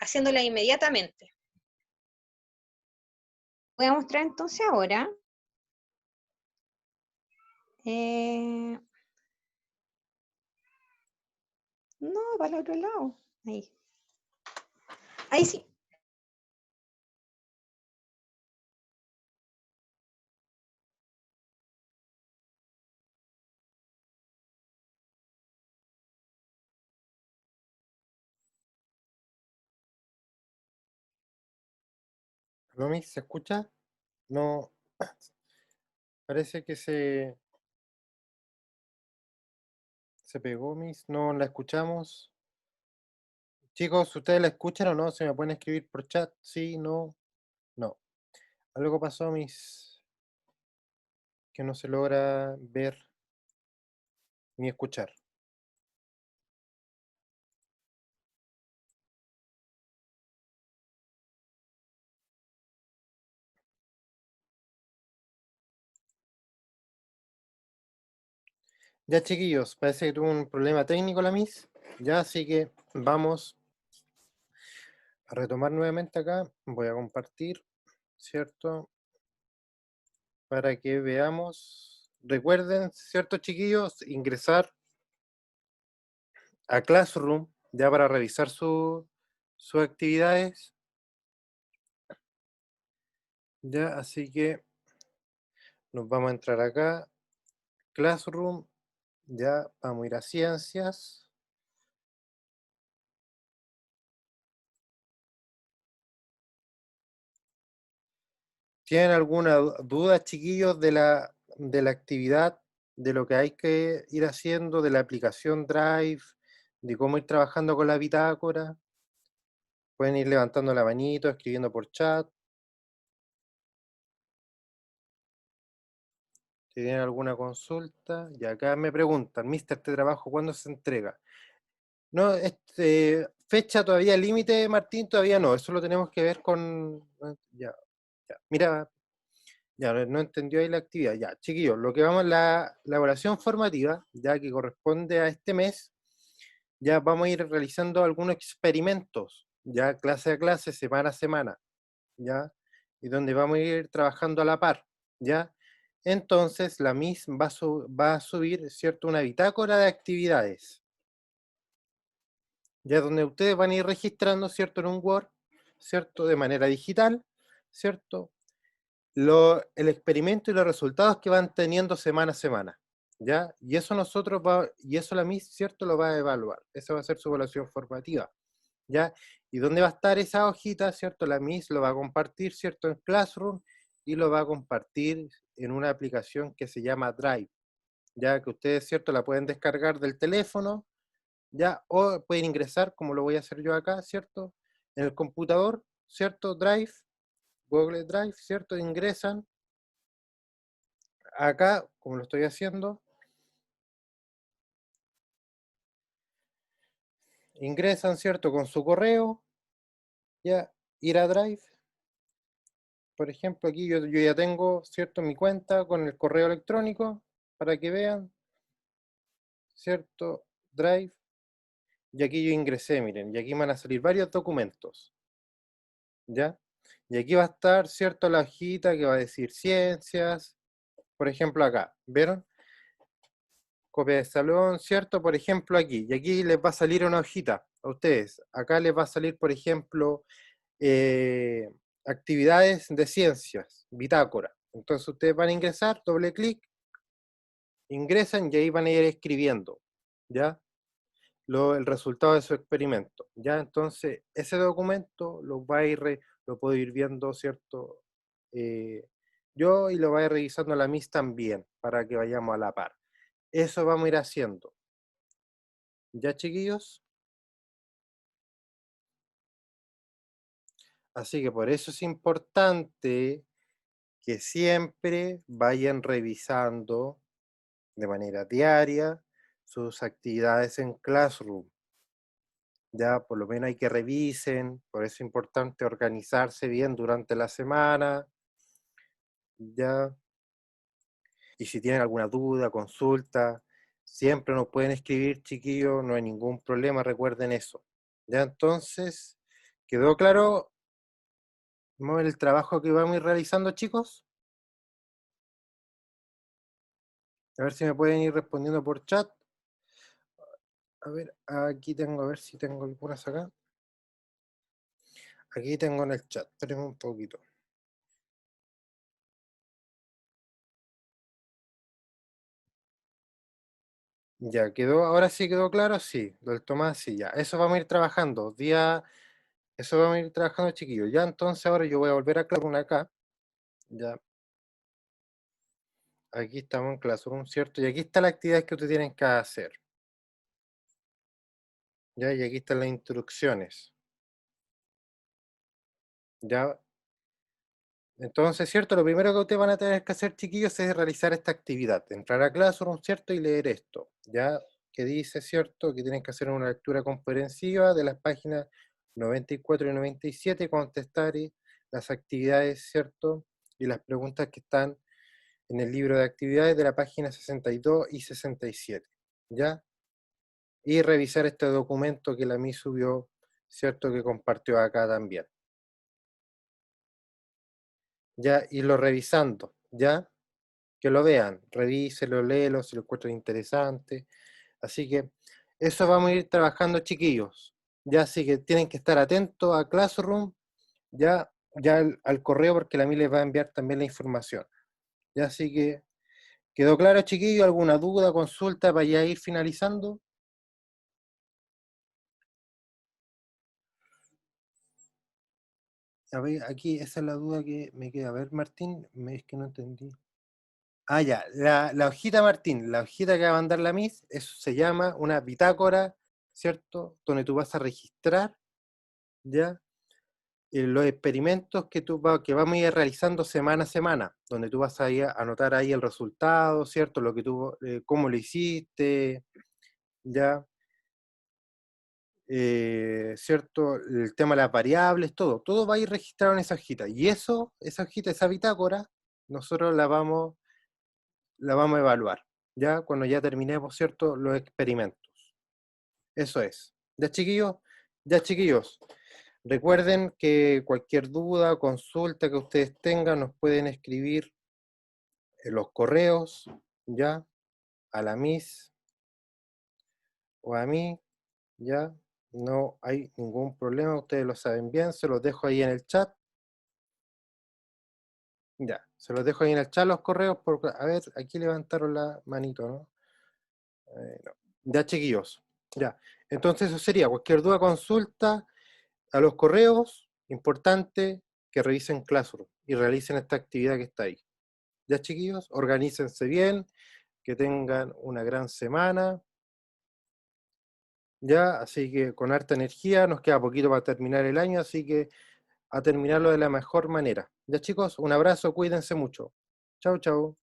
haciéndola inmediatamente. Voy a mostrar entonces ahora. No, para el otro lado. Ahí. Ahí sí. ¿No, Miss? ¿Se escucha? No, parece que se pegó, Miss. No la escuchamos. Chicos, ¿ustedes la escuchan o no? ¿Se me pueden escribir por chat? Sí, no, no. Algo pasó, Miss, que no se logra ver ni escuchar. Ya, chiquillos, parece que tuvo un problema técnico la Miss. Ya, así que vamos a retomar nuevamente acá. Voy a compartir, ¿cierto? Para que veamos. Recuerden, ¿cierto, chiquillos? Ingresar a Classroom ya para revisar sus actividades. Ya, así que nos vamos a entrar acá. Classroom, ya vamos a ir a ciencias. ¿Tienen alguna duda, chiquillos, de la actividad, de lo que hay que ir haciendo, de la aplicación Drive, de cómo ir trabajando con la bitácora? Pueden ir levantando la manito, escribiendo por chat. Si tienen alguna consulta, y acá me preguntan, Mister, ¿este trabajo cuándo se entrega? No, fecha todavía límite, Martín, todavía no, eso lo tenemos que ver con... Ya, ya. Mira, ya no entendió ahí la actividad. Ya, chiquillos, lo que vamos a la evaluación formativa, ya que corresponde a este mes, ya vamos a ir realizando algunos experimentos, ya clase a clase, semana a semana, ya, y donde vamos a ir trabajando a la par, ya. Entonces, la MIS va a subir, ¿cierto?, una bitácora de actividades, ya donde ustedes van a ir registrando, ¿cierto?, en un Word, ¿cierto?, de manera digital, ¿cierto?, el experimento y los resultados que van teniendo semana a semana, ¿ya? Y eso y eso la MIS, ¿cierto?, lo va a evaluar. Esa va a ser su evaluación formativa, ¿ya? ¿Y dónde va a estar esa hojita, ¿cierto? La MIS lo va a compartir, ¿cierto?, en Classroom y lo va a compartir en una aplicación que se llama Drive, ya que ustedes, ¿cierto?, la pueden descargar del teléfono, ¿ya? O pueden ingresar, como lo voy a hacer yo acá, ¿cierto?, en el computador, ¿cierto? Drive, Google Drive, ¿cierto? Ingresan acá, como lo estoy haciendo, ingresan, ¿cierto? Con su correo, ya, ir a Drive. Por ejemplo, aquí yo ya tengo, ¿cierto?, mi cuenta con el correo electrónico, para que vean, ¿cierto? Drive. Y aquí yo ingresé, miren, y aquí van a salir varios documentos, ¿ya? Y aquí va a estar, ¿cierto?, la hojita que va a decir ciencias, por ejemplo acá, ¿vieron? Copia de salón, ¿cierto? Por ejemplo aquí, y aquí les va a salir una hojita a ustedes. Acá les va a salir, por ejemplo, eh, actividades de ciencias, bitácora. Entonces ustedes van a ingresar, doble clic, ingresan y ahí van a ir escribiendo, ¿ya? El resultado de su experimento, ¿ya? Entonces ese documento lo puedo ir viendo, ¿cierto? Yo, y lo va a ir revisando la MIS también, para que vayamos a la par. Eso vamos a ir haciendo. ¿Ya, chiquillos? Así que por eso es importante que siempre vayan revisando de manera diaria sus actividades en Classroom. Ya por lo menos hay que revisen, por eso es importante organizarse bien durante la semana, ya. Y si tienen alguna duda, consulta, siempre nos pueden escribir, chiquillos, no hay ningún problema, recuerden eso. Ya entonces, ¿quedó claro el trabajo que vamos a ir realizando, chicos? A ver si me pueden ir respondiendo por chat. A ver, aquí tengo, a ver si tengo algunas acá. Aquí tengo en el chat, espérenme un poquito. Ya quedó, ahora sí quedó claro, sí, del Tomás, sí, ya. Eso vamos a ir trabajando, eso vamos a ir trabajando, chiquillos. Ya entonces ahora yo voy a volver a Classroom acá. Ya, aquí estamos en Classroom, ¿cierto? Y aquí está la actividad que ustedes tienen que hacer. Ya, y aquí están las instrucciones. Ya, entonces, ¿cierto? Lo primero que ustedes van a tener que hacer, chiquillos, es realizar esta actividad. Entrar a Classroom, ¿cierto? Y leer esto. Ya, que dice, ¿cierto? Que tienen que hacer una lectura comprensiva de las páginas 94 y 97, contestar las actividades, ¿cierto? Y las preguntas que están en el libro de actividades de la página 62 y 67. ¿Ya? Y revisar este documento que la MI subió, ¿cierto? Que compartió acá también. Ya, irlo revisando, ¿ya? Que lo vean, revíselo, léelo, si lo encuentran interesante. Así que eso vamos a ir trabajando, chiquillos. Ya, así que tienen que estar atentos a Classroom, ya al correo, porque la MI les va a enviar también la información. Ya, así que, ¿quedó claro, chiquillos? ¿Alguna duda, consulta para ya ir finalizando? A ver, aquí esa es la duda que me queda. A ver, Martín, es que no entendí. Ah, ya, la hojita, Martín, la hojita que va a mandar la MIS, eso se llama una bitácora, ¿cierto? Donde tú vas a registrar, ¿ya? Los experimentos que vamos a ir realizando semana a semana, donde tú vas a ir a anotar ahí el resultado, ¿cierto? Lo que tú, cómo lo hiciste, ¿ya? ¿Cierto? El tema de las variables, todo va a ir registrado en esa hojita. Y eso, esa hojita, esa bitácora, nosotros la vamos a evaluar, ya cuando ya terminemos, ¿cierto? Los experimentos. Eso es. Ya chiquillos, recuerden que cualquier duda, consulta que ustedes tengan, nos pueden escribir en los correos, ya, a la MIS o a mí, ya, no hay ningún problema, ustedes lo saben bien, se los dejo ahí en el chat. Ya, se los dejo ahí en el chat los correos, porque, a ver, aquí levantaron la manito, ¿no? No. Ya, chiquillos, ya. Entonces eso sería, cualquier duda, consulta, a los correos, importante que revisen Classroom y realicen esta actividad que está ahí. Ya, chiquillos, organícense bien, que tengan una gran semana. Ya, así que con harta energía, nos queda poquito para terminar el año, así que a terminarlo de la mejor manera. Ya, chicos, un abrazo, cuídense mucho. Chau, chau.